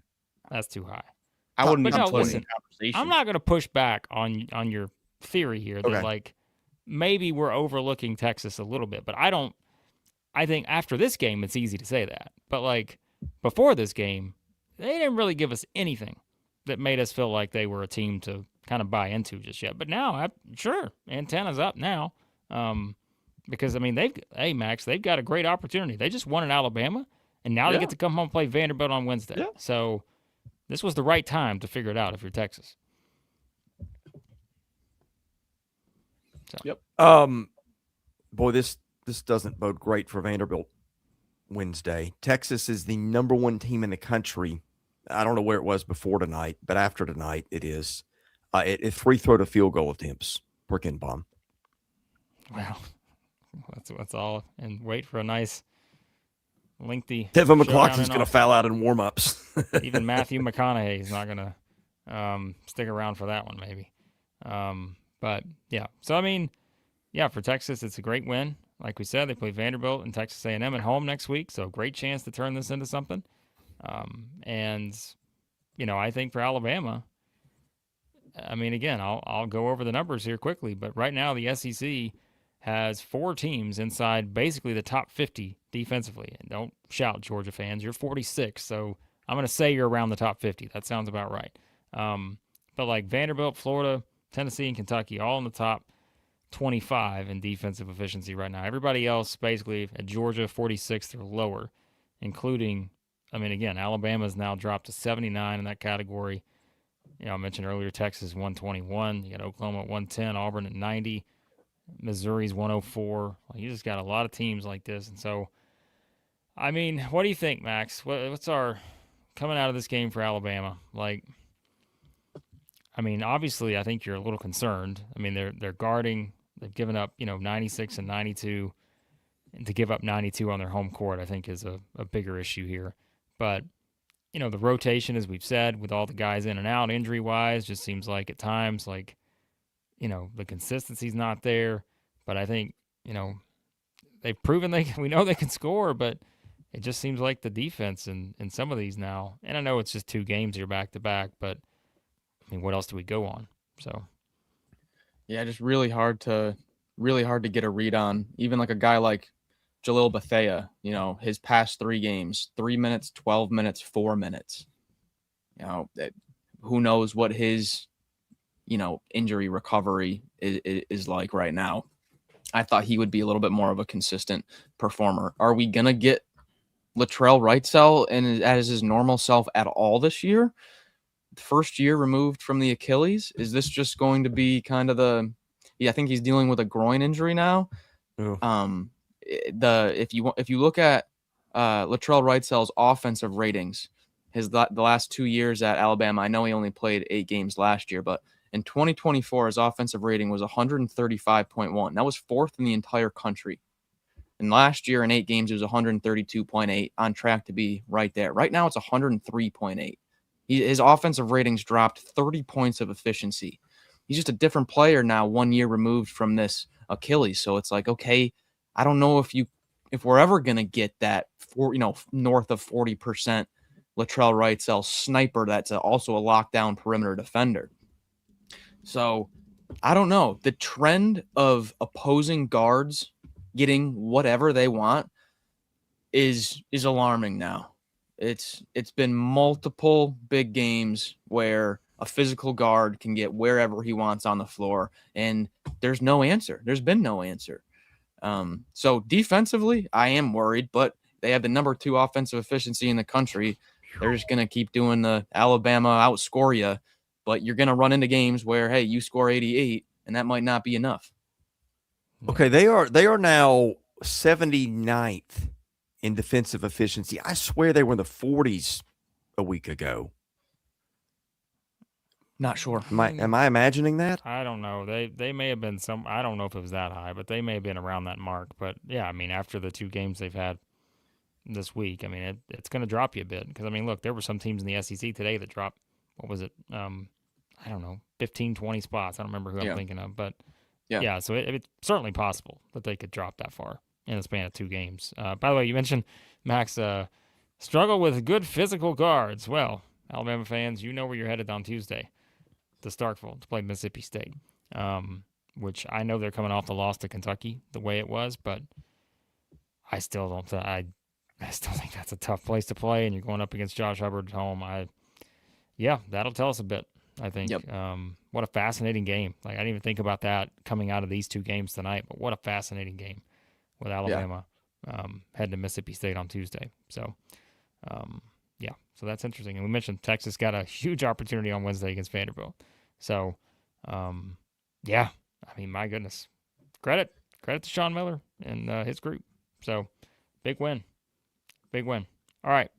That's too high. I wouldn't But even no, put it in listen, conversation. I'm not going to push back on your theory here that Okay. like maybe we're overlooking Texas a little bit, but I think after this game it's easy to say that. But like before this game, they didn't really give us anything that made us feel like they were a team to kind of buy into just yet. But now, sure, antenna's up now. Because I mean, Max, they've got a great opportunity. They just won in Alabama, and now they get to come home and play Vanderbilt on Wednesday. Yeah. So this was the right time to figure it out if you're Texas. So. Yep. Boy, this doesn't bode great for Vanderbilt Wednesday. Texas is the number 1 team in the country. I don't know where it was before tonight, but after tonight it is. It free throw to field goal attempts per bomb. Wow. That's all. And wait for a nice lengthy. Tevin showdown McLaughlin's and going to foul out in warm-ups. Even Matthew McConaughey's not going to stick around for that one, maybe. But, yeah. So, I mean, yeah, for Texas, it's a great win. Like we said, they play Vanderbilt and Texas A&M at home next week, so great chance to turn this into something. And, you know, I think for Alabama, I mean, again, I'll go over the numbers here quickly, but right now the SEC has 4 teams inside basically the top 50 defensively. And don't shout, Georgia fans. You're 46, so I'm going to say you're around the top 50. That sounds about right. But like Vanderbilt, Florida, Tennessee, and Kentucky, all in the top 25 in defensive efficiency right now. Everybody else basically at Georgia, 46th or lower, including, I mean, again, Alabama's now dropped to 79 in that category. You know, I mentioned earlier Texas 121. You got Oklahoma at 110, Auburn at 90. Missouri's 104. You just got a lot of teams like this. And so, I mean, what do you think, Max? What's our coming out of this game for Alabama? Like, I mean, obviously, I think you're a little concerned. I mean, they're guarding. They've given up, 96 and 92. And to give up 92 on their home court, I think, is a bigger issue here. But, the rotation, as we've said, with all the guys in and out injury-wise, just seems like at times, like, the consistency's not there, but I think, they've proven we know they can score, but it just seems like the defense in some of these now, and I know it's just 2 games here back to back, but I mean, what else do we go on? So, yeah, just really hard to get a read on. Even like a guy like Jalil Bethea, his past 3 games, 3 minutes, 12 minutes, 4 minutes. Who knows what his injury recovery is like right now. I thought he would be a little bit more of a consistent performer. Are we going to get Latrell Wrightsell as his normal self at all this year? The first year removed from the Achilles? Is this just going to be kind of I think he's dealing with a groin injury now. Oh. If you look at Latrell Wrightsell's offensive ratings, the last 2 years at Alabama, I know he only played 8 games last year, but in 2024, his offensive rating was 135.1. That was 4th in the entire country. And last year in 8 games, it was 132.8, on track to be right there. Right now, it's 103.8. His offensive ratings dropped 30 points of efficiency. He's just a different player now, 1 year removed from this Achilles. So it's like, okay, I don't know if we're ever going to get that north of 40% Latrell Wrightsell sniper that's also a lockdown perimeter defender. So I don't know. The trend of opposing guards getting whatever they want is alarming now. It's been multiple big games where a physical guard can get wherever he wants on the floor, and there's no answer. There's been no answer. So defensively, I am worried, but they have the number 2 offensive efficiency in the country. They're just going to keep doing the Alabama outscore you, but you're going to run into games where, hey, you score 88, and that might not be enough. Okay, they are now 79th in defensive efficiency. I swear they were in the 40s a week ago. Not sure. Am I imagining that? I don't know. They may have been some. I don't know if it was that high, but they may have been around that mark. But yeah, I mean, after the 2 games they've had this week, I mean, it's going to drop you a bit because I mean, look, there were some teams in the SEC today that dropped. What was it? I don't know, 15, 20 spots. I don't remember who I'm thinking of, but yeah. So it's certainly possible that they could drop that far in the span of 2 games. By the way, you mentioned Max struggle with good physical guards. Well, Alabama fans, you know where you're headed on Tuesday to Starkville to play Mississippi State, which I know they're coming off the loss to Kentucky the way it was, but I still don't. I still think that's a tough place to play, and you're going up against Josh Hubbard at home. Yeah, that'll tell us a bit, I think. Yep. What a fascinating game. Like, I didn't even think about that coming out of these 2 games tonight, but what a fascinating game with Alabama heading to Mississippi State on Tuesday. So, so that's interesting. And we mentioned Texas got a huge opportunity on Wednesday against Vanderbilt. So, I mean, my goodness. Credit to Sean Miller and his group. So, big win. All right.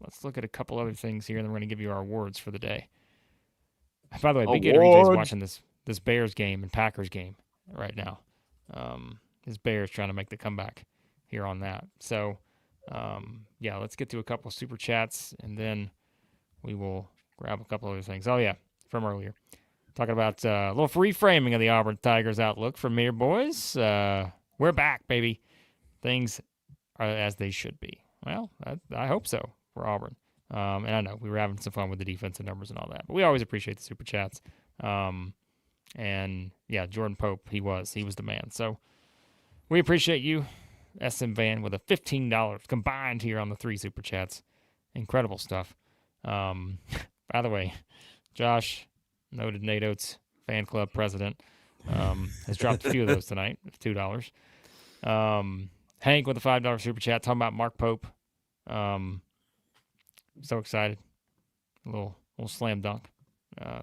Let's look at a couple other things here, and then we're going to give you our awards for the day. By the way, Big Gator EJ's watching this Bears game and Packers game right now. His Bears trying to make the comeback here on that. So, let's get to a couple of super chats, and then we will grab a couple other things. Oh, yeah, from earlier. Talking about a little reframing of the Auburn Tigers outlook from here, boys. We're back, baby. Things are as they should be. Well, I hope so for Auburn. And I know we were having some fun with the defensive numbers and all that, but we always appreciate the super chats. And yeah, Jordan Pope, he was the man. So we appreciate you, SM Van, with a $15 combined here on the 3 super chats. Incredible stuff. By the way, Josh, noted Nate Oates fan club president, has dropped a few of those tonight. $2. Hank with a $5 super chat talking about Mark Pope. So excited. A little slam dunk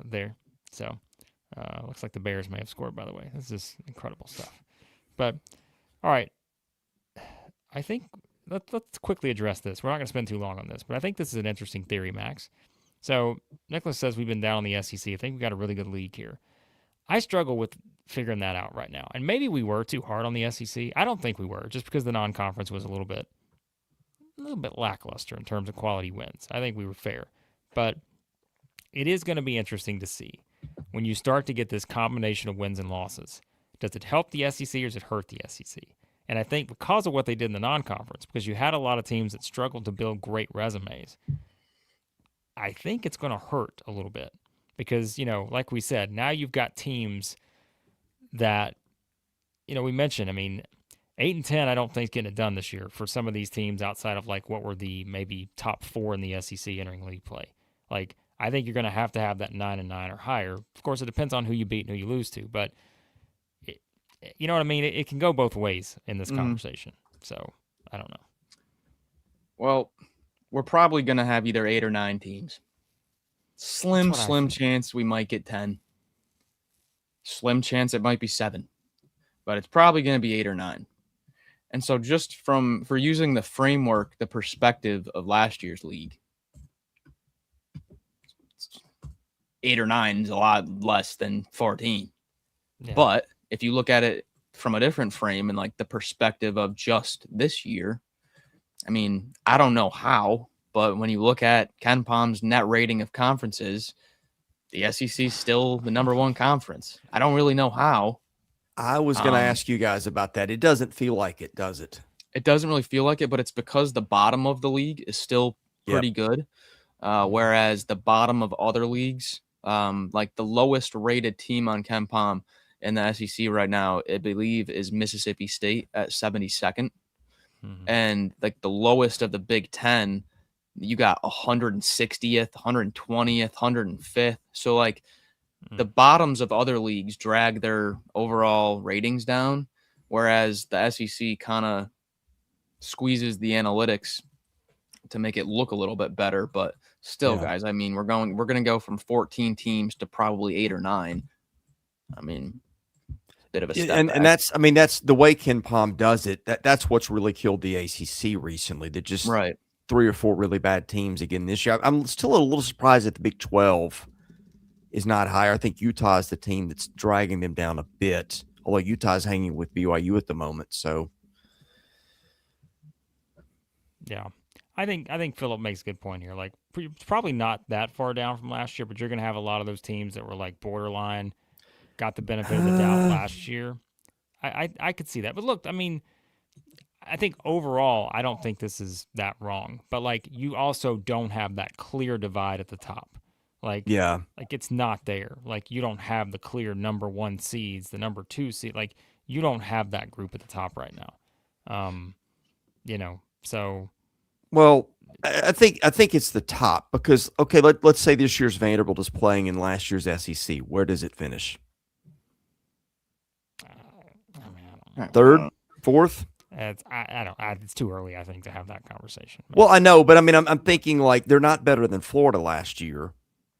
there. So looks like the Bears may have scored, by the way. This is incredible stuff. But all right. I think let's quickly address this. We're not going to spend too long on this, but I think this is an interesting theory, Max. So Nicholas says we've been down in the SEC. I think we've got a really good league here. I struggle with figuring that out right now. And maybe we were too hard on the SEC. I don't think we were, just because the non-conference was a little bit lackluster in terms of quality wins. I think we were fair. But it is going to be interesting to see when you start to get this combination of wins and losses. Does it help the SEC or does it hurt the SEC? And I think because of what they did in the non-conference, because you had a lot of teams that struggled to build great resumes, I think it's going to hurt a little bit. Because, like we said, now you've got teams that, we mentioned, 8-10, I don't think is getting it done this year for some of these teams outside of like what were the maybe top 4 in the SEC entering league play. Like, I think you're going to have that 9-9 or higher. Of course, it depends on who you beat and who you lose to, but you know what I mean? It can go both ways in this conversation. So, I don't know. Well, we're probably going to have either 8 or 9 teams. Slim chance we might get 10. Slim chance it might be 7. But it's probably going to be 8 or 9. And so just for using the framework, the perspective of last year's league, 8 or 9 is a lot less than 14. Yeah. But if you look at it from a different frame and like the perspective of just this year, I don't know how, but when you look at Ken Palm's net rating of conferences, the SEC is still the number 1 conference. I don't really know how. I was going to ask you guys about that. It doesn't feel like it, does it? It doesn't really feel like it, but it's because the bottom of the league is still pretty good. Whereas the bottom of other leagues, like the lowest rated team on Ken Palm in the SEC right now, I believe, is Mississippi State at 72nd. And like the lowest of the Big Ten, you got 160th, 120th, 105th. So like the bottoms of other leagues drag their overall ratings down, whereas the SEC kind of squeezes the analytics to make it look a little bit better. But still, guys, we're going to go from 14 teams to probably 8 or 9. Bit of a step back. And that's the way Ken Palm does it. That's what's really killed the ACC recently. That just right. 3 or 4 really bad teams again this year. I'm still a little surprised that the Big 12 is not higher. I think Utah is the team that's dragging them down a bit, although Utah's hanging with BYU at the moment. So, yeah. I think Philip makes a good point here. Like, it's probably not that far down from last year, but you're going to have a lot of those teams that were like borderline, got the benefit of the doubt last year. I could see that. But look, I mean, I think overall, I don't think this is that wrong. But like, you also don't have that clear divide at the top. Like, yeah. like it's not there. Like, you don't have the clear number 1 seeds, the number 2 seed. Like, you don't have that group at the top right now. So. Well, I think it's the top because, okay, let's say this year's Vanderbilt is playing in last year's SEC. Where does it finish? I mean, Third, fourth? It's too early, I think, to have that conversation. Well, I know, but I mean, I'm thinking like they're not better than Florida last year,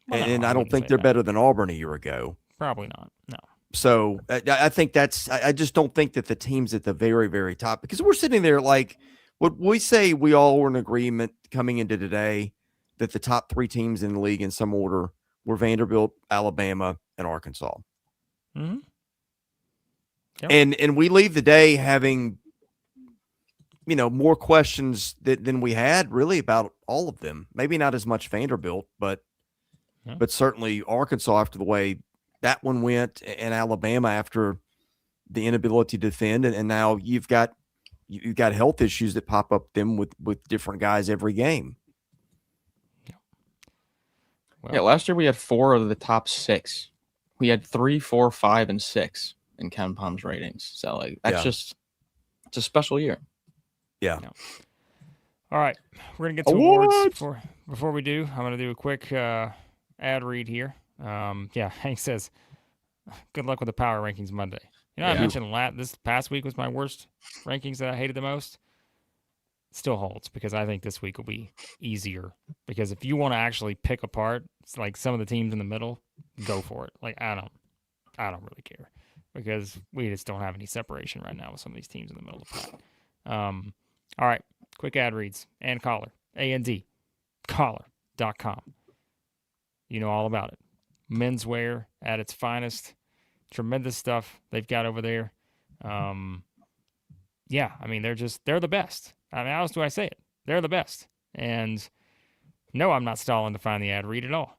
well, no, I don't think they're better than Auburn a year ago. Probably not. No. So I think I just don't think that the teams at the very, very top, because we're sitting there like, what we say we all were in agreement coming into today that the top 3 teams in the league in some order were Vanderbilt, Alabama, and Arkansas. Mm-hmm. Yep. And we leave the day having, more questions than we had really about all of them. Maybe not as much Vanderbilt, but certainly Arkansas after the way that one went, and Alabama after the inability to defend, and now you've got health issues that pop up them with different guys every game. Well, last year we had 4 of the top 6. We had 3, 4, 5, and 6 in Ken Palm's ratings. So like it's a special year. Yeah. All right, we're gonna get to awards before we do. I'm gonna do a quick ad read here. Hank says, "Good luck with the power rankings Monday." I mentioned this past week was my worst rankings that I hated the most. Still holds because I think this week will be easier. Because if you want to actually pick apart like some of the teams in the middle, go for it. Like I don't really care because we just don't have any separation right now with some of these teams in the middle of the pack. All right, quick ad reads and collar collar.com. You know all about it. Menswear at its finest. Tremendous stuff they've got over there. I mean, they're the best. I mean, how else do I say it? They're the best. And no, I'm not stalling to find the ad read at all.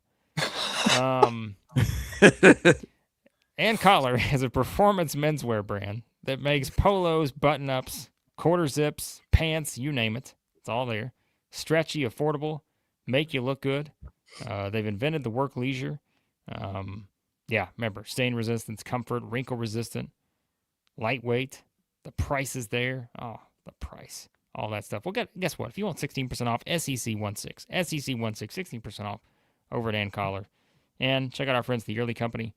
And Collar is a performance menswear brand that makes polos, button-ups, quarter zips, pants, you name it. It's all there. Stretchy, affordable, make you look good. They've invented the work leisure. Remember, stain resistance, comfort, wrinkle resistant, lightweight. The price is there. Oh, the price. All that stuff. Well, guess what? If you want 16% off, SEC16, 16% off over at Ann Collar. And check out our friends, the Yearly Company.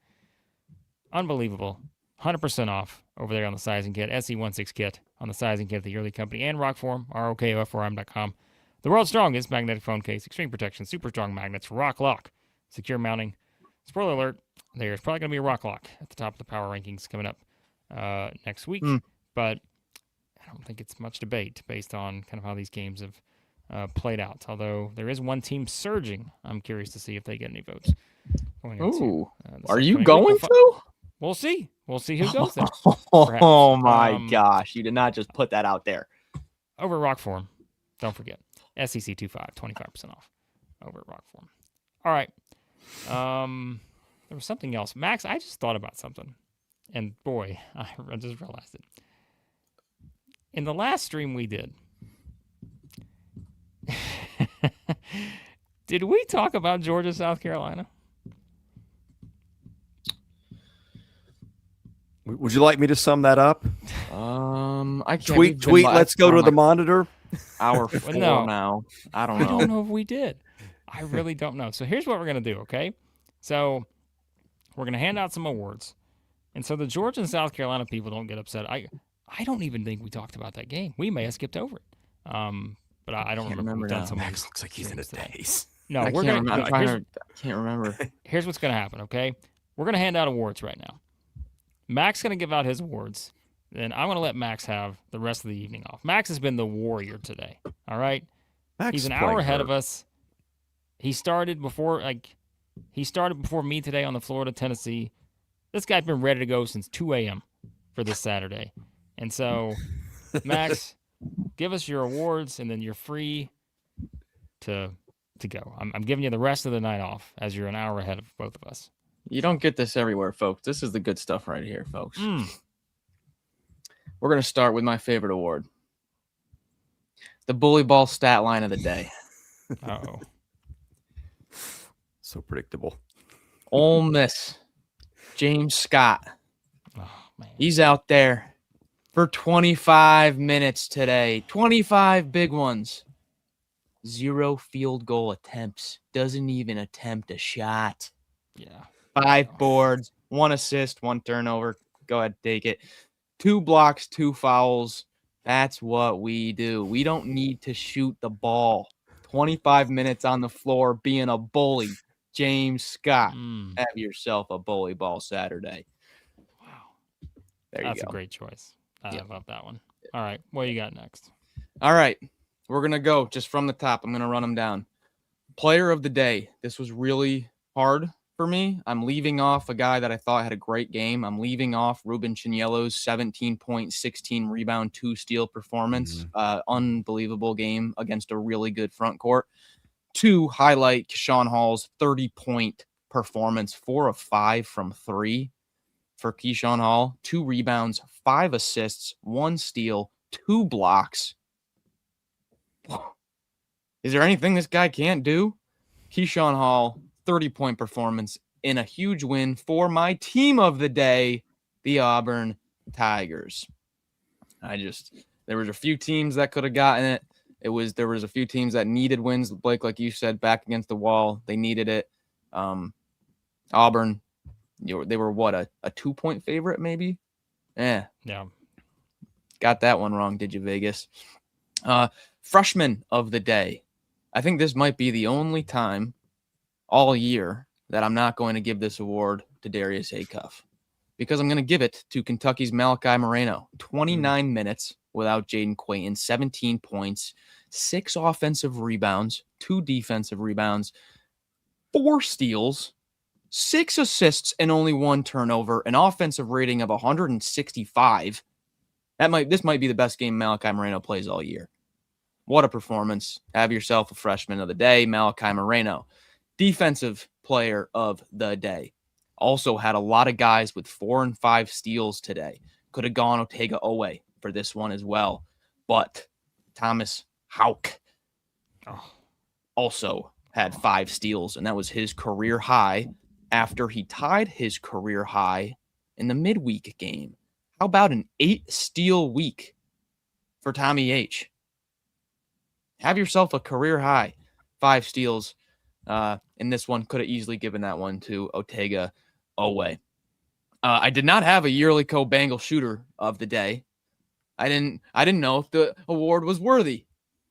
Unbelievable. 100% off over there on the sizing kit, SE16 kit on the sizing kit of the Yearly Company, and ROKFORM, ROKFORM.com. The world's strongest magnetic phone case, extreme protection, super strong magnets, rock lock, secure mounting. Spoiler alert, there's probably going to be a rock lock at the top of the power rankings coming up next week, but I don't think it's much debate based on kind of how these games have played out. Although there is one team surging. I'm curious to see if they get any votes. Are you going to? We'll see. We'll see who goes there. Oh my gosh. You did not just put that out there. Over at ROKFORM. Don't forget. SEC25, 25% off over at ROKFORM. All right. There was something else. Max, I just thought about something. And boy, I just realized it. In the last stream we did, did we talk about Georgia, South Carolina? Would you like me to sum that up? I can't. Tweet. Let's go to the monitor. Hour 4 now. I don't know. I don't know if we did. I really don't know. So here's what we're gonna do. Okay, so we're gonna hand out some awards, and so the Georgia and South Carolina people don't get upset. I don't even think we talked about that game. We may have skipped over it. But I don't remember. We've done some. Max looks like he's in a daze. No, I can't remember. Here's what's gonna happen. Okay, we're gonna hand out awards right now. Mac's going to give out his awards. Then I'm going to let Max have the rest of the evening off. Max has been the warrior today. All right? Max He's is an playing hour ahead hurt. of us. He started before me today on the Florida Tennessee. This guy's been ready to go since 2 a.m. for this Saturday. And so, Max, give us your awards, and then you're free to go. I'm giving you the rest of the night off as you're an hour ahead of both of us. You don't get this everywhere, folks. This is the good stuff right here, folks. Mm. We're going to start with my favorite award. The bully ball stat line of the day. Uh-oh. So predictable. Ole Miss. James Scott. Oh, man. He's out there for 25 minutes today. 25 big ones. 0 field goal attempts. Doesn't even attempt a shot. Yeah. 5 boards, 1 assist, 1 turnover. Go ahead, take it. 2 blocks, 2 fouls. That's what we do. We don't need to shoot the ball. 25 minutes on the floor being a bully. James Scott, have yourself a bully ball Saturday. Wow. There That's you go. a great choice. I love that one. All right. What you got next? All right. We're going to go just from the top. I'm going to run them down. Player of the day. This was really hard for me. I'm leaving off a guy that I thought had a great game. I'm leaving off Ruben Chinielo's 17 point, 16 rebound, 2 steal performance. Unbelievable game against a really good front court. To highlight Keyshawn Hall's 30-point performance, 4 of 5 from 3 for Keyshawn Hall. 2 rebounds, 5 assists, 1 steal, 2 blocks. Is there anything this guy can't do? Keyshawn Hall, 30-point performance in a huge win for my team of the day, the Auburn Tigers. There was a few teams that could have gotten it. There was a few teams that needed wins. Blake, like you said, back against the wall, they needed it. Auburn, they were what, a 2-point favorite maybe? Yeah. Got that one wrong, did you, Vegas? Freshman of the day. I think this might be the only time all year that I'm not going to give this award to Darius Acuff, because I'm going to give it to Kentucky's Malachi Moreno. 29 minutes without Jaden Quayton, 17 points, 6 offensive rebounds, 2 defensive rebounds, 4 steals, 6 assists, and only 1 turnover, an offensive rating of 165. This might be the best game Malachi Moreno plays all year. What a performance. Have yourself a freshman of the day, Malachi Moreno. Defensive player of the day. Also had a lot of guys with 4 and 5 steals today. Could have gone Otega Owe for this one as well. But Thomas Houck also had 5 steals, and that was his career high after he tied his career high in the midweek game. How about an 8-steal week for Tommy H? Have yourself a career high 5 steals. And this one could have easily given that one to Otega Owe. I did not have a yearly co-Bengal shooter of the day. I didn't know if the award was worthy.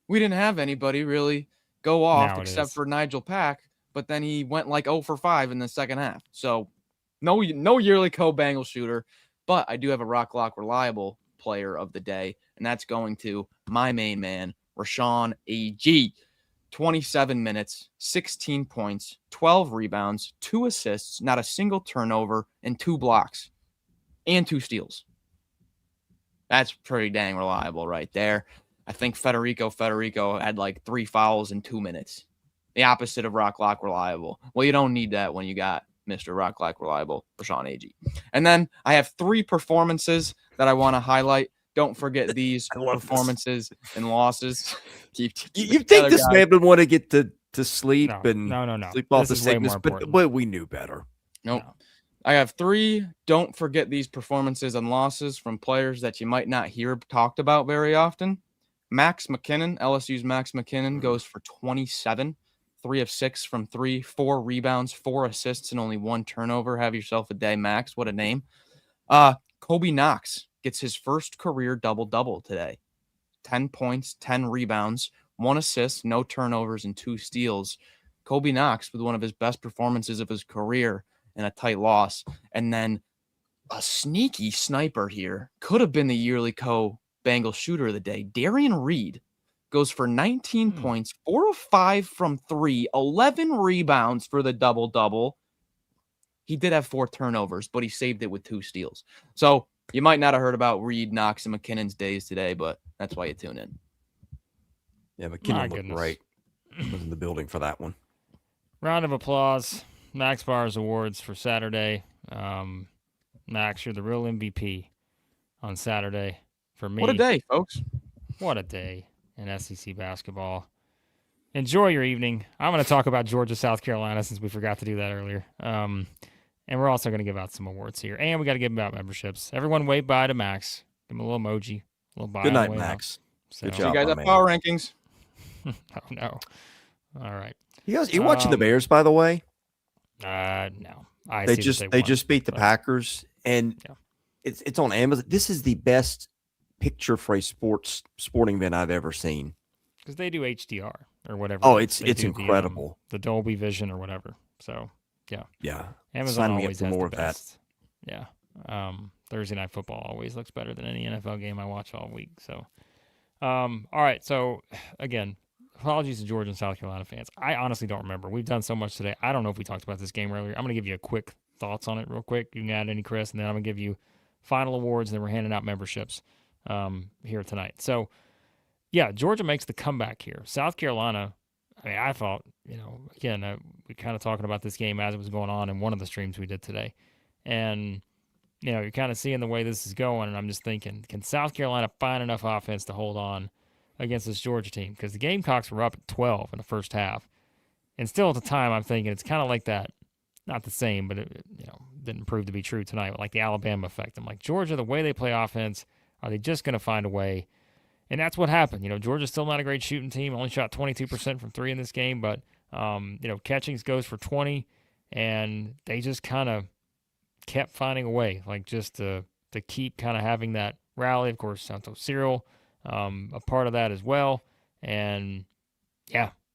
We didn't have anybody really go off except for Nigel Pack, but then he went like 0 for 5 in the second half. So no yearly co-Bengal shooter, but I do have a rock lock reliable player of the day, and that's going to my main man, Rashawn A.G. 27 minutes, 16 points, 12 rebounds, 2 assists, not a single turnover, and 2 blocks, and 2 steals. That's pretty dang reliable right there. I think Federico had like 3 fouls in 2 minutes. The opposite of rock lock reliable. Well, you don't need that when you got Mr. Rock lock reliable, Rashawn A.G. And then I have 3 performances that I want to highlight. Don't forget these performances and losses. You think this man would want to get to sleep no. Sleep off the sickness, but we knew better. Nope. No. I have 3 don't forget these performances and losses from players that you might not hear talked about very often. Max McKinnon, LSU's Max McKinnon goes for 27, 3 of 6 from 3, 4 rebounds, 4 assists, and only 1 turnover. Have yourself a day, Max. What a name. Kobe Knox gets his first career double-double today. 10 points, 10 rebounds, 1 assist, no turnovers, and 2 steals. Kobe Knox with one of his best performances of his career in a tight loss. And then a sneaky sniper here. Could have been the yearly co-Bengal shooter of the day. Darian Reed, goes for 19 points, 4 of 5 from 3, 11 rebounds for the double-double. He did have 4 turnovers, but he saved it with 2 steals. So you might not have heard about Reed, Knox, and McKinnon's days today, but that's why you tune in. Yeah, McKinnon looked great. Was in the building for that one. Round of applause. Max Barr's awards for Saturday. Max, you're the real MVP on Saturday for me. What a day, folks. What a day in SEC basketball. Enjoy your evening. I'm going to talk about Georgia, South Carolina, since we forgot to do that earlier. And we're also going to give out some awards here. And we got to give out memberships. Everyone wave bye to Max. Give him a little emoji. A little bye. Good night, Max. So, you guys have power rankings. Oh, no. All right. You watching the Bears, by the way? No. They just beat the Packers, and it's on Amazon. This is the best picture for a sporting event I've ever seen. Because they do HDR or whatever. Oh, it's incredible. The Dolby Vision or whatever. So yeah. Amazon always has more the of best. That. Yeah. Thursday Night Football always looks better than any NFL game I watch all week. So, all right. So again, apologies to Georgia and South Carolina fans. I honestly don't remember. We've done so much today. I don't know if we talked about this game earlier. I'm going to give you a quick thoughts on it real quick. You can add any, Chris, and then I'm going to give you final awards, and then we're handing out memberships here tonight. So, yeah, Georgia makes the comeback here. South Carolina, I mean, I thought, again, we kind of talking about this game as it was going on in one of the streams we did today. And, you're kind of seeing the way this is going, and I'm just thinking, can South Carolina find enough offense to hold on against this Georgia team? Because the Gamecocks were up at 12 in the first half. And still at the time, I'm thinking it's kind of like that, not the same, but it didn't prove to be true tonight, like the Alabama effect. I'm like, Georgia, the way they play offense, are they just going to find a way? And that's what happened. Georgia's still not a great shooting team. Only shot 22% from 3 in this game, but, Catchings goes for 20, and they just kind of kept finding a way, like just to keep kind of having that rally. Of course, Santos Cyril, a part of that as well. And,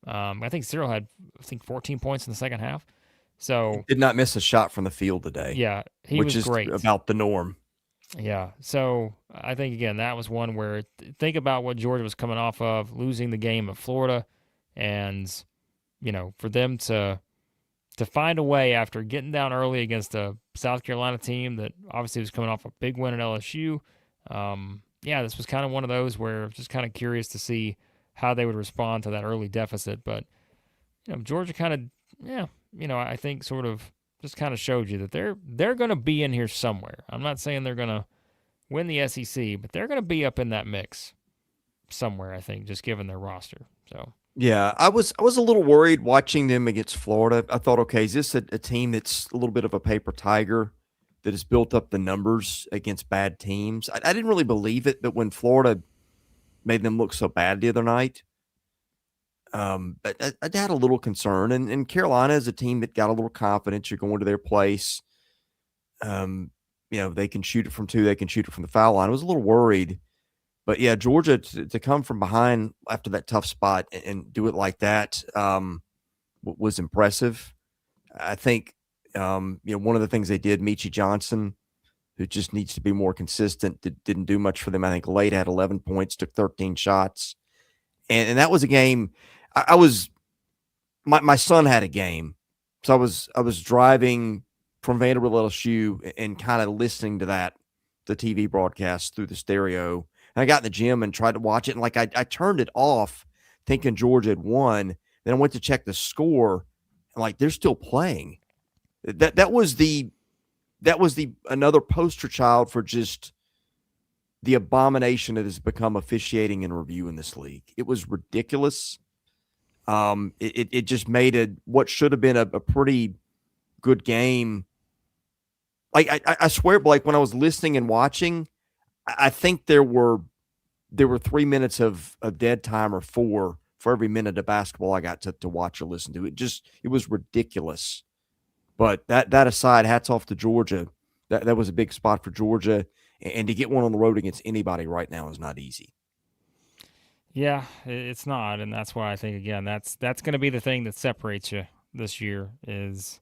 I think Cyril had, 14 points in the second half. So he did not miss a shot from the field today. Yeah, which was great. About the norm. Yeah, so I think, again, that was one where think about what Georgia was coming off of, losing the game at Florida, and, for them to find a way after getting down early against a South Carolina team that obviously was coming off a big win at LSU. This was kind of one of those where just kind of curious to see how they would respond to that early deficit. But, Georgia kind of, I think sort of just kind of showed you that they're going to be in here somewhere. I'm not saying they're going to win the SEC, but they're going to be up in that mix somewhere, I think, just given their roster. So yeah, I was a little worried watching them against Florida. I thought, okay, is this a team that's a little bit of a paper tiger that has built up the numbers against bad teams? I didn't really believe it, but when Florida made them look so bad the other night, but I had a little concern. And Carolina is a team that got a little confidence. You're going to their place. They can shoot it from 2. They can shoot it from the foul line. I was a little worried. But, yeah, Georgia to come from behind after that tough spot and do it like that was impressive. I think, one of the things they did, Michi Johnson, who just needs to be more consistent, didn't do much for them. I think late had 11 points, took 13 shots. And that was a game – my son had a game. So I was driving from Vanderbilt LSU and kind of listening to the TV broadcast through the stereo. And I got in the gym and tried to watch it. And I turned it off thinking Georgia had won. Then I went to check the score and they're still playing. That was the another poster child for just the abomination that has become officiating and review in this league. It was ridiculous. It just made what should have been a pretty good game. I swear, Blake, when I was listening and watching, I think there were 3 minutes of dead time or 4 for every minute of basketball I got to watch or listen to. It was ridiculous. But that aside, hats off to Georgia. That was a big spot for Georgia, and to get one on the road against anybody right now is not easy. Yeah, it's not, and that's why I think, again, that's going to be the thing that separates you this year is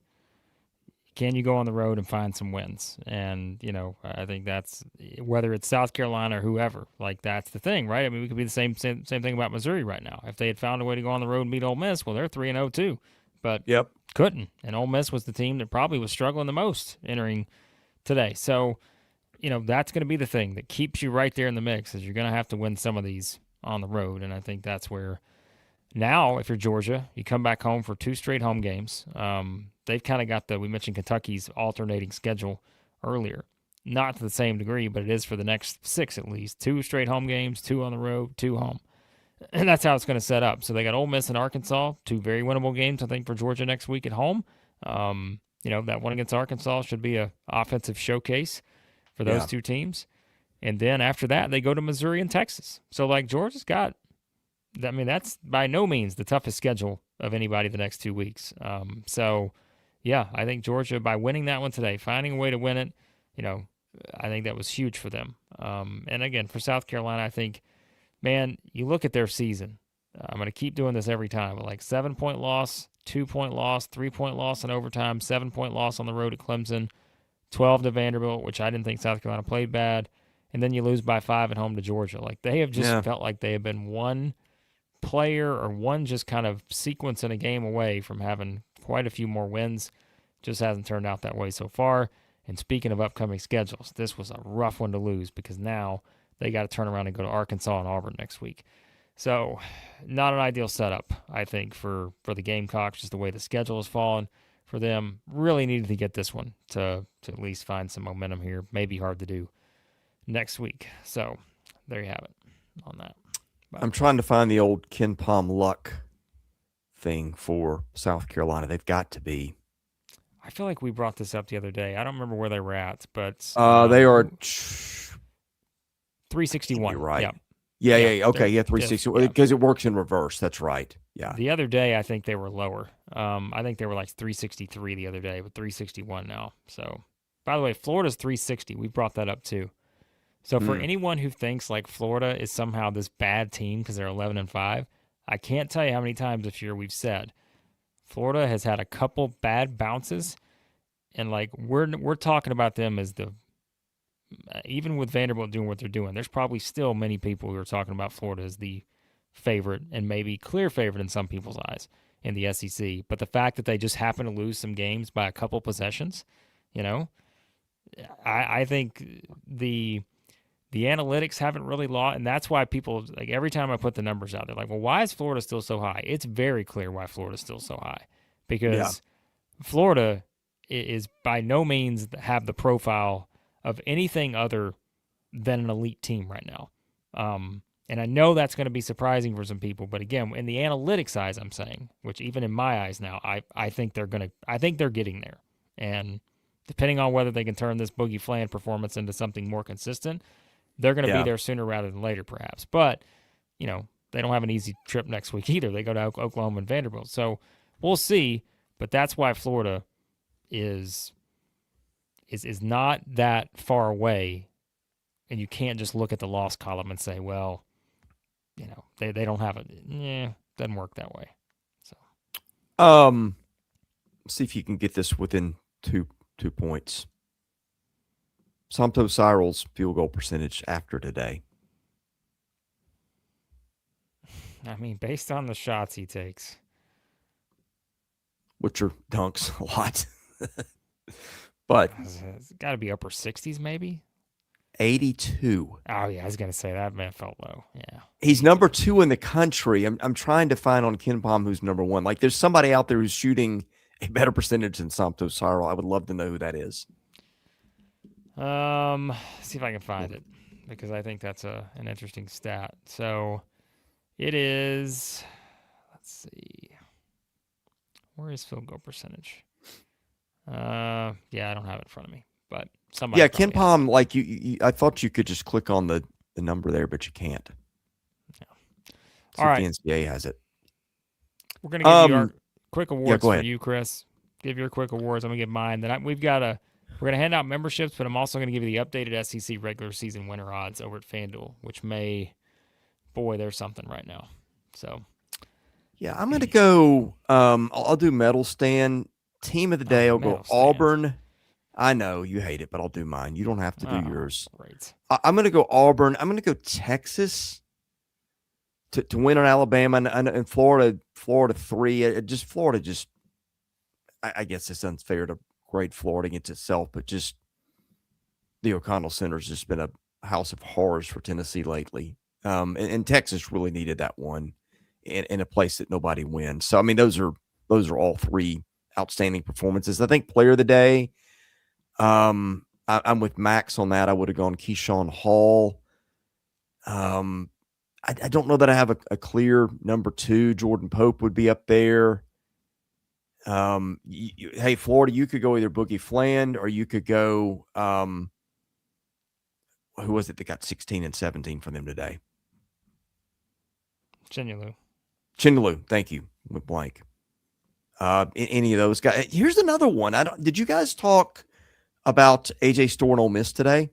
can you go on the road and find some wins? And, I think that's whether it's South Carolina or whoever, like that's the thing, right? I mean, we could be the same thing about Missouri right now. If they had found a way to go on the road and beat Ole Miss, well, they're 3-0 too, but couldn't. And Ole Miss was the team that probably was struggling the most entering today. So, that's going to be the thing that keeps you right there in the mix is you're going to have to win some of these on the road. And I think that's where now, if you're Georgia, you come back home for 2 straight home games. They've kind of got we mentioned Kentucky's alternating schedule earlier. Not to the same degree, but it is for the next 6 at least. 2 straight home games, 2 on the road, 2 home. And that's how it's going to set up. So they got Ole Miss and Arkansas, 2 very winnable games, I think, for Georgia next week at home. That one against Arkansas should be a offensive showcase for those 2 teams. And then after that, they go to Missouri and Texas. So, Georgia's got, that's by no means the toughest schedule of anybody the next 2 weeks. I think Georgia, by winning that one today, finding a way to win it, I think that was huge for them. And again, for South Carolina, I think, man, you look at their season. I'm going to keep doing this every time, but 7-point loss, 2-point loss, 3-point loss in overtime, 7-point loss on the road at Clemson, 12 to Vanderbilt, which I didn't think South Carolina played bad, and then you lose by 5 at home to Georgia. They have just felt like they have been one player or one just kind of sequence in a game away from having quite a few more wins. Just hasn't turned out that way so far. And speaking of upcoming schedules, this was a rough one to lose because now they got to turn around and go to Arkansas and Auburn next week. So not an ideal setup, I think, for the Gamecocks, just the way the schedule has fallen for them. Really needed to get this one to at least find some momentum here. Maybe hard to do next week. So there you have it on that. I'm trying to find the old Ken Pom luck thing for South Carolina. They've got to be. I feel like we brought this up the other day. I don't remember where they were at, but they are 361. You're right. Yep. Yeah. Okay. Yeah. 360 because it works in reverse. That's right. Yeah. The other day, I think they were lower. I think they were 363 the other day, but 361 now. So, by the way, Florida's 360. We brought that up too. So for anyone who thinks Florida is somehow this bad team because they're 11-5, I can't tell you how many times this year we've said Florida has had a couple bad bounces, and we're talking about them as even with Vanderbilt doing what they're doing, there's probably still many people who are talking about Florida as the favorite and maybe clear favorite in some people's eyes in the SEC. But the fact that they just happen to lose some games by a couple possessions, I think the analytics haven't really lost, and that's why people, every time I put the numbers out, they're like, well, why is Florida still so high? It's very clear why Florida's still so high because Florida is by no means have the profile of anything other than an elite team right now. And I know that's going to be surprising for some people, but again, in the analytics eyes, I'm saying, which even in my eyes now, I think they're getting there. And depending on whether they can turn this Boogie Flan performance into something more consistent, they're going to be there sooner rather than later, perhaps. But, they don't have an easy trip next week either. They go to Oklahoma and Vanderbilt. So we'll see. But that's why Florida is not that far away. And you can't just look at the loss column and say, well, they don't have it. Yeah, doesn't work that way. So, see if you can get this within two points. Somto Cyril's field goal percentage after today. I mean, based on the shots he takes, which are dunks a lot, but it's got to be upper 60s, maybe 82. Oh yeah, I was gonna say that man felt low. Yeah, he's number 2 in the country. I'm trying to find on Ken Pom who's number 1. There's somebody out there who's shooting a better percentage than Somto Cyril. I would love to know who that is. See if I can find it because I think that's an interesting stat. So it is. Let's see. Where is field goal percentage? Yeah, I don't have it in front of me, but somebody. Yeah, Ken Pom. You, I thought you could just click on the number there, but you can't. Yeah. All right. The NCAA has it. We're gonna give you our quick awards for you, Chris. Give your quick awards. I'm gonna give mine. Then we're gonna hand out memberships, but I'm also gonna give you the updated SEC regular season winner odds over at FanDuel, which there's something right now. So, yeah, I'm gonna go. I'll do medal stand. Team of the day, I'll go medal stand. Auburn. I know you hate it, but I'll do mine. You don't have to do yours. Great. I'm going to go Auburn. I'm going to go Texas to win on Alabama and Florida 3. Florida I guess it's unfair to grade Florida against itself, but just the O'Connell Center's just been a house of horrors for Tennessee lately. And Texas really needed that one in a place that nobody wins. So, I mean, those are all 3 outstanding performances. I think player of the day, I'm with Max on that. I would have gone Keyshawn Hall. I don't know that I have a clear number 2. Jordan Pope would be up there. Hey, Florida, you could go either Boogie Fland or you could go, who was it that got 16 and 17 for them today? Chinaloo, thank you. With blank. Any of those guys. Here's another one. Did you guys talk about AJ Storr and Ole Miss today?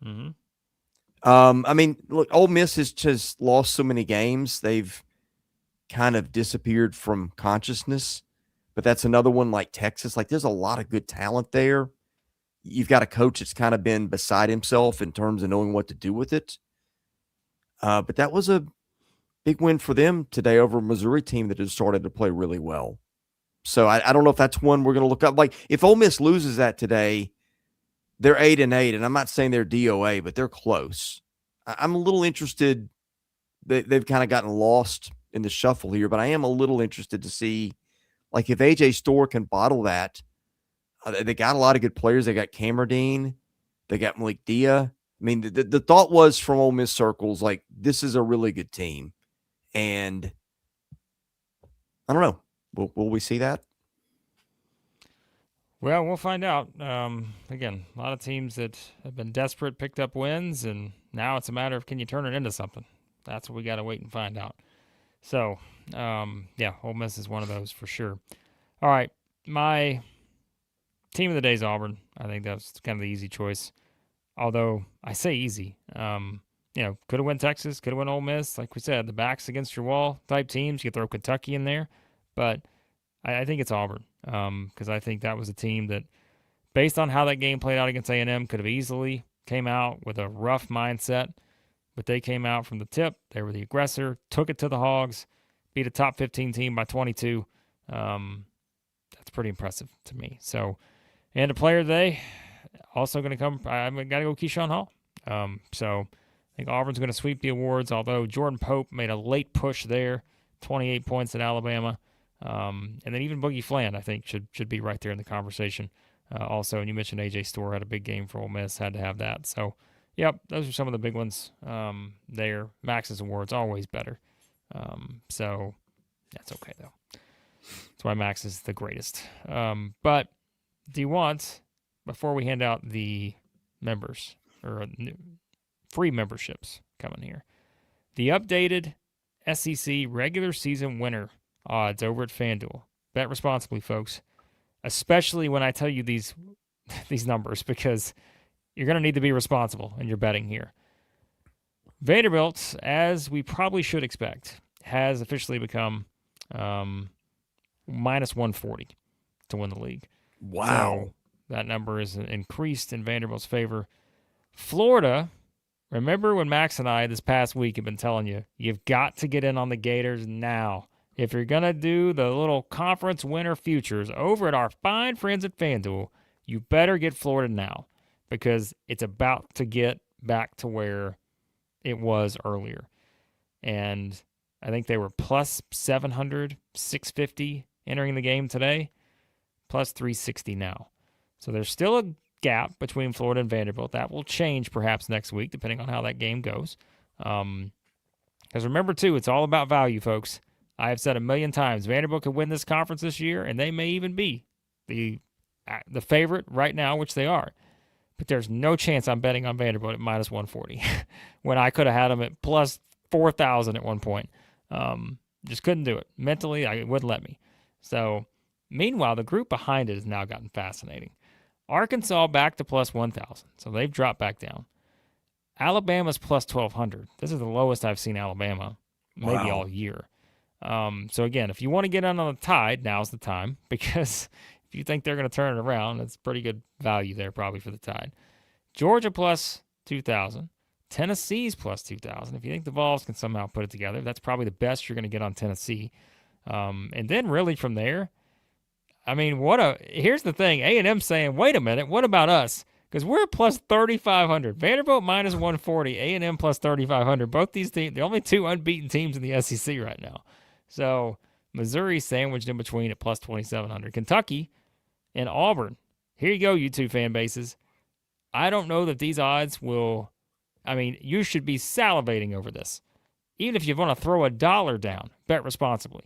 Mm-hmm. I mean, look, Ole Miss has just lost so many games. They've kind of disappeared from consciousness. But that's another one like Texas. Like, there's a lot of good talent there. You've got a coach that's kind of been beside himself in terms of knowing what to do with it. But that was a big win for them today over a Missouri team that has started to play really well. So I don't know if that's one we're going to look up. Like, if Ole Miss loses that today, they're 8-8, and I'm not saying they're DOA, but they're close. I'm a little interested. They've kind of gotten lost in the shuffle here, but I am a little interested to see, like, if AJ Storr can bottle that. They got a lot of good players. They got Camerdine. They got Malik Dia. I mean, the thought was from Ole Miss circles, like, this is a really good team. And I don't know. Will we see that? Well, we'll find out. Again, a lot of teams that have been desperate picked up wins, and now it's a matter of can you turn it into something. That's what we got to wait and find out. So, yeah, Ole Miss is one of those for sure. All right, my team of the day is Auburn. I think that's kind of the easy choice. Although I say easy, could have won Texas, could have won Ole Miss. Like we said, the backs against your wall type teams. You could throw Kentucky in there, but I think it's Auburn because I think that was a team that, based on how that game played out against A&M, could have easily came out with a rough mindset. But they came out from the tip. They were the aggressor, took it to the Hogs, beat a top 15 team by 22. That's pretty impressive to me. So, and a player today, also going to come, I'm got to go Keyshawn Hall. So I think Auburn's going to sweep the awards, although Jordan Pope made a late push there, 28 points at Alabama. And then even Boogie Fland, I think, should be right there in the conversation. Also, and you mentioned AJ Storr had a big game for Ole Miss, had to have that. So, yep, those are some of the big ones there. Max's awards, always better. So that's okay, though. That's why Max is the greatest. But do you want, before we hand out the members, or free memberships coming here, the updated SEC regular season winner odds over at FanDuel? Bet responsibly, folks, especially when I tell you these numbers, because you're going to need to be responsible in your betting here. Vanderbilt, as we probably should expect, has officially become minus 140 to win the league. Wow. So that number is increased in Vanderbilt's favor. Florida, remember when Max and I this past week have been telling you, you've got to get in on the Gators now. If you're going to do the little conference winner futures over at our fine friends at FanDuel, you better get Florida now, because it's about to get back to where it was earlier. And I think they were plus 700, 650 entering the game today, plus 360 now. So there's still a gap between Florida and Vanderbilt. That will change perhaps next week, depending on how that game goes. Because remember, too, it's all about value, folks. I have said a million times, Vanderbilt could win this conference this year, and they may even be the favorite right now, which they are. But there's no chance I'm betting on Vanderbilt at minus 140 when I could have had them at plus 4,000 at one point. Just couldn't do it. Mentally, it wouldn't let me. So, meanwhile, the group behind it has now gotten fascinating. Arkansas back to plus 1,000, so they've dropped back down. Alabama's plus 1,200. This is the lowest I've seen Alabama maybe all year. So, again, if you want to get in on the tide, now's the time, because if you think they're going to turn it around, that's pretty good value there probably for the Tide. Georgia plus 2,000. Tennessee's plus 2,000. If you think the Vols can somehow put it together, that's probably the best you're going to get on Tennessee. And then really from there, I mean, here's the thing. A&M saying, wait a minute, what about us? Because we're plus 3,500. Vanderbilt minus 140. A&M plus 3,500. Both these teams, the only two unbeaten teams in the SEC right now. So Missouri sandwiched in between at plus 2,700. Kentucky and Auburn. Here you go, you two fan bases. I don't know that these odds will. I mean, you should be salivating over this. Even if you want to throw $1 down, bet responsibly.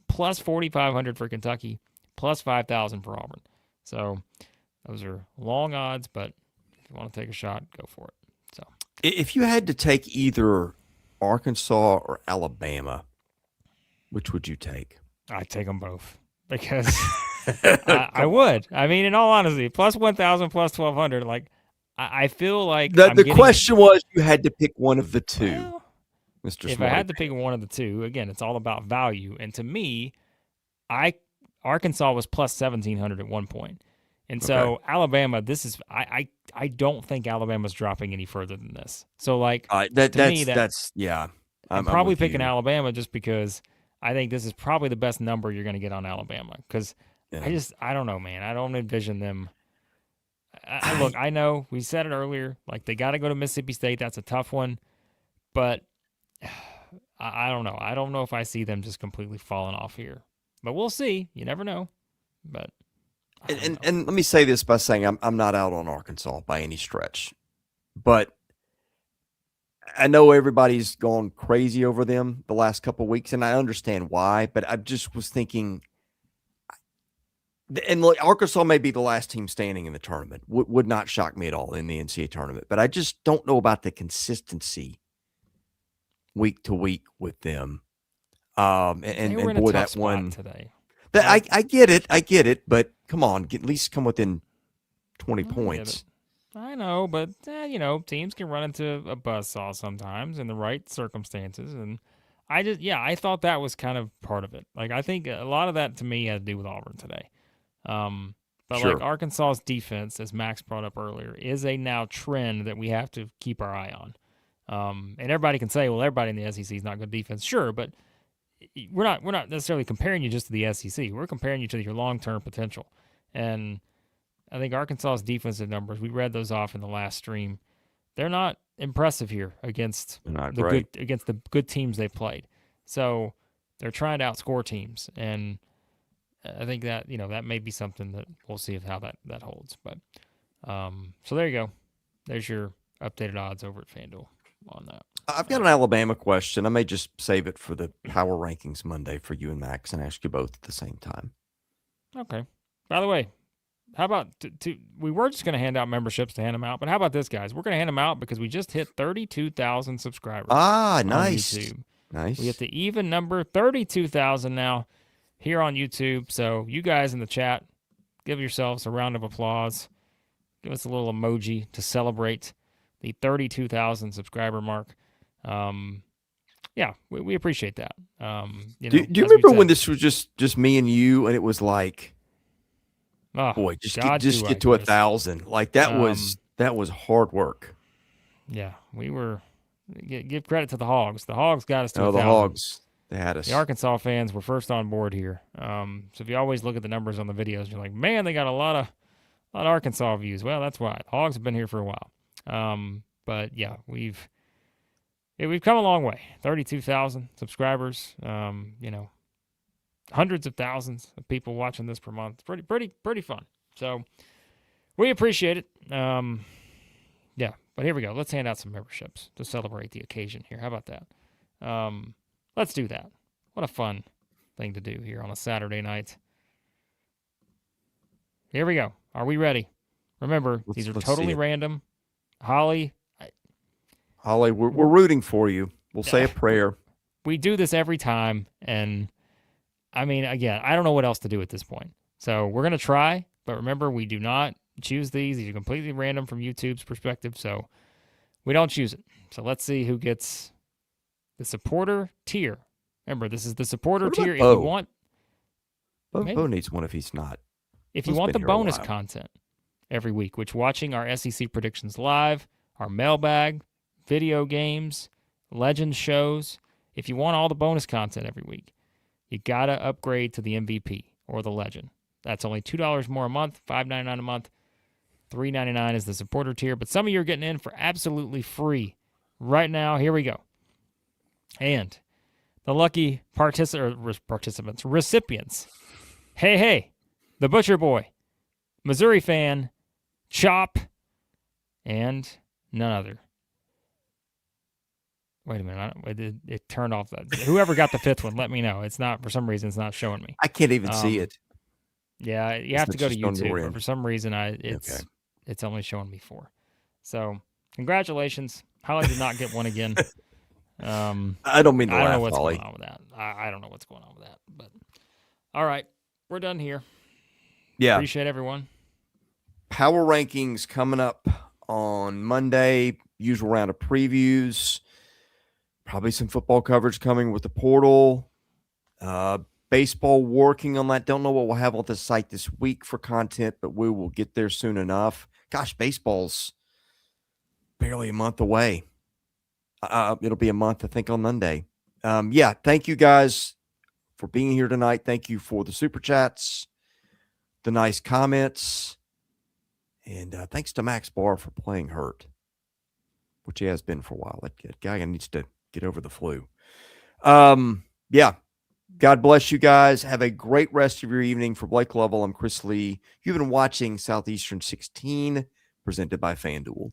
Plus 4,500 for Kentucky, plus 5,000 for Auburn. So those are long odds, but if you want to take a shot, go for it. So if you had to take either Arkansas or Alabama, which would you take? I'd take them both because I would. I mean, in all honesty, plus 1,000, plus 1,200, like, I feel like the question was you had to pick one of the two, well, Mr. If Smarty I had to pick one of the two, again, it's all about value. And to me, Arkansas was plus 1,700 at one point. And so Alabama, this is I don't think Alabama's dropping any further than this. So like that's yeah. I'm probably picking Alabama just because I think this is probably the best number you're going to get on Alabama because I don't know, man. I don't envision them. Look, I know we said it earlier. Like they got to go to Mississippi State. That's a tough one, but I don't know. I don't know if I see them just completely falling off here, but we'll see. You never know. But and let me say this by saying I'm not out on Arkansas by any stretch, but I know everybody's gone crazy over them the last couple of weeks, and I understand why. But I just was thinking. And look, Arkansas may be the last team standing in the tournament. Would not shock me at all in the NCAA tournament. But I just don't know about the consistency week to week with them. And boy, that one today. I get it. But come on, at least come within 20 points. I know, but teams can run into a buzzsaw sometimes in the right circumstances, and I thought that was kind of part of it. Like I think a lot of that to me had to do with Auburn today. But sure. Like Arkansas's defense, as Max brought up earlier, is a now trend that we have to keep our eye on. And everybody can say, well, everybody in the SEC is not good defense. Sure, but we're not necessarily comparing you just to the SEC. We're comparing you to your long-term potential. And I think Arkansas's defensive numbers, we read those off in the last stream. They're not impressive here against the good teams they played. So they're trying to outscore teams, and I think that that may be something that we'll see how that holds. But so there you go. There's your updated odds over at FanDuel on that. I've got an Alabama question. I may just save it for the Power Rankings Monday for you and Max and ask you both at the same time. Okay. By the way, how about we were just going to hand out memberships to hand them out, but how about this, guys? We're going to hand them out because we just hit 32,000 subscribers. Ah, nice. On YouTube. Nice. We hit the even number, 32,000 now here on YouTube. So you guys in the chat, give yourselves a round of applause. Give us a little emoji to celebrate the 32,000 subscriber mark. We appreciate that. Do you remember when this was just me and you, and it was like, boy, just get to 1,000. Like that was hard work. Yeah, we were. Give credit to the Hogs. The Hogs got us to 1,000. The Hogs. They had us. The Arkansas fans were first on board here. So if you always look at the numbers on the videos, you're like, man, they got a lot of Arkansas views. Well, that's why. The Hogs have been here for a while. But yeah, we've come a long way. 32,000 subscribers. Hundreds of thousands of people watching this per month. Pretty fun. So we appreciate it. But here we go. Let's hand out some memberships to celebrate the occasion here. How about that? Let's do that. What a fun thing to do here on a Saturday night. Here we go. Are we ready? Remember, these are totally random. Holly, we're rooting for you. We'll say a prayer. We do this every time, and I mean, again, I don't know what else to do at this point. So we're going to try, but remember, we do not choose these. These are completely random from YouTube's perspective, so we don't choose it. So let's see who gets the supporter tier. Remember, this is the supporter tier. If you want, Bo needs one if he's not. If you It's want been the here a bonus while. content every week, which watching our SEC predictions live, our mailbag, video games, legend shows, if you want all the bonus content every week, you got to upgrade to the MVP or the legend. That's only $2 more a month, $5.99 a month, $3.99 is the supporter tier. But some of you are getting in for absolutely free right now. Here we go. And the lucky recipients. Hey, the Butcher Boy, Missouri fan, Chop, and none other. Wait a minute. It turned off. Whoever got the fifth one, let me know. It's not, for some reason, it's not showing me. I can't even see it. Yeah, you have to go to YouTube. But for some reason, it's okay. only showing me 4. So, congratulations. Holly did not get one again. I don't mean to laugh, I don't know what's Holly. going on with that. I don't know what's going on with that. But all right, we're done here. Yeah. Appreciate everyone. Power rankings coming up on Monday. Usual round of previews. Probably some football coverage coming with the portal. Baseball working on that. Don't know what we'll have on the site this week for content, but we will get there soon enough. Gosh, baseball's barely a month away. It'll be a month, I think, on Monday. Yeah, thank you guys for being here tonight. Thank you for the super chats, the nice comments, and thanks to Max Barr for playing hurt, which he has been for a while. That guy needs to get over the flu. Yeah, God bless you guys. Have a great rest of your evening. For Blake Lovell, I'm Chris Lee. You've been watching Southeastern 16, presented by FanDuel.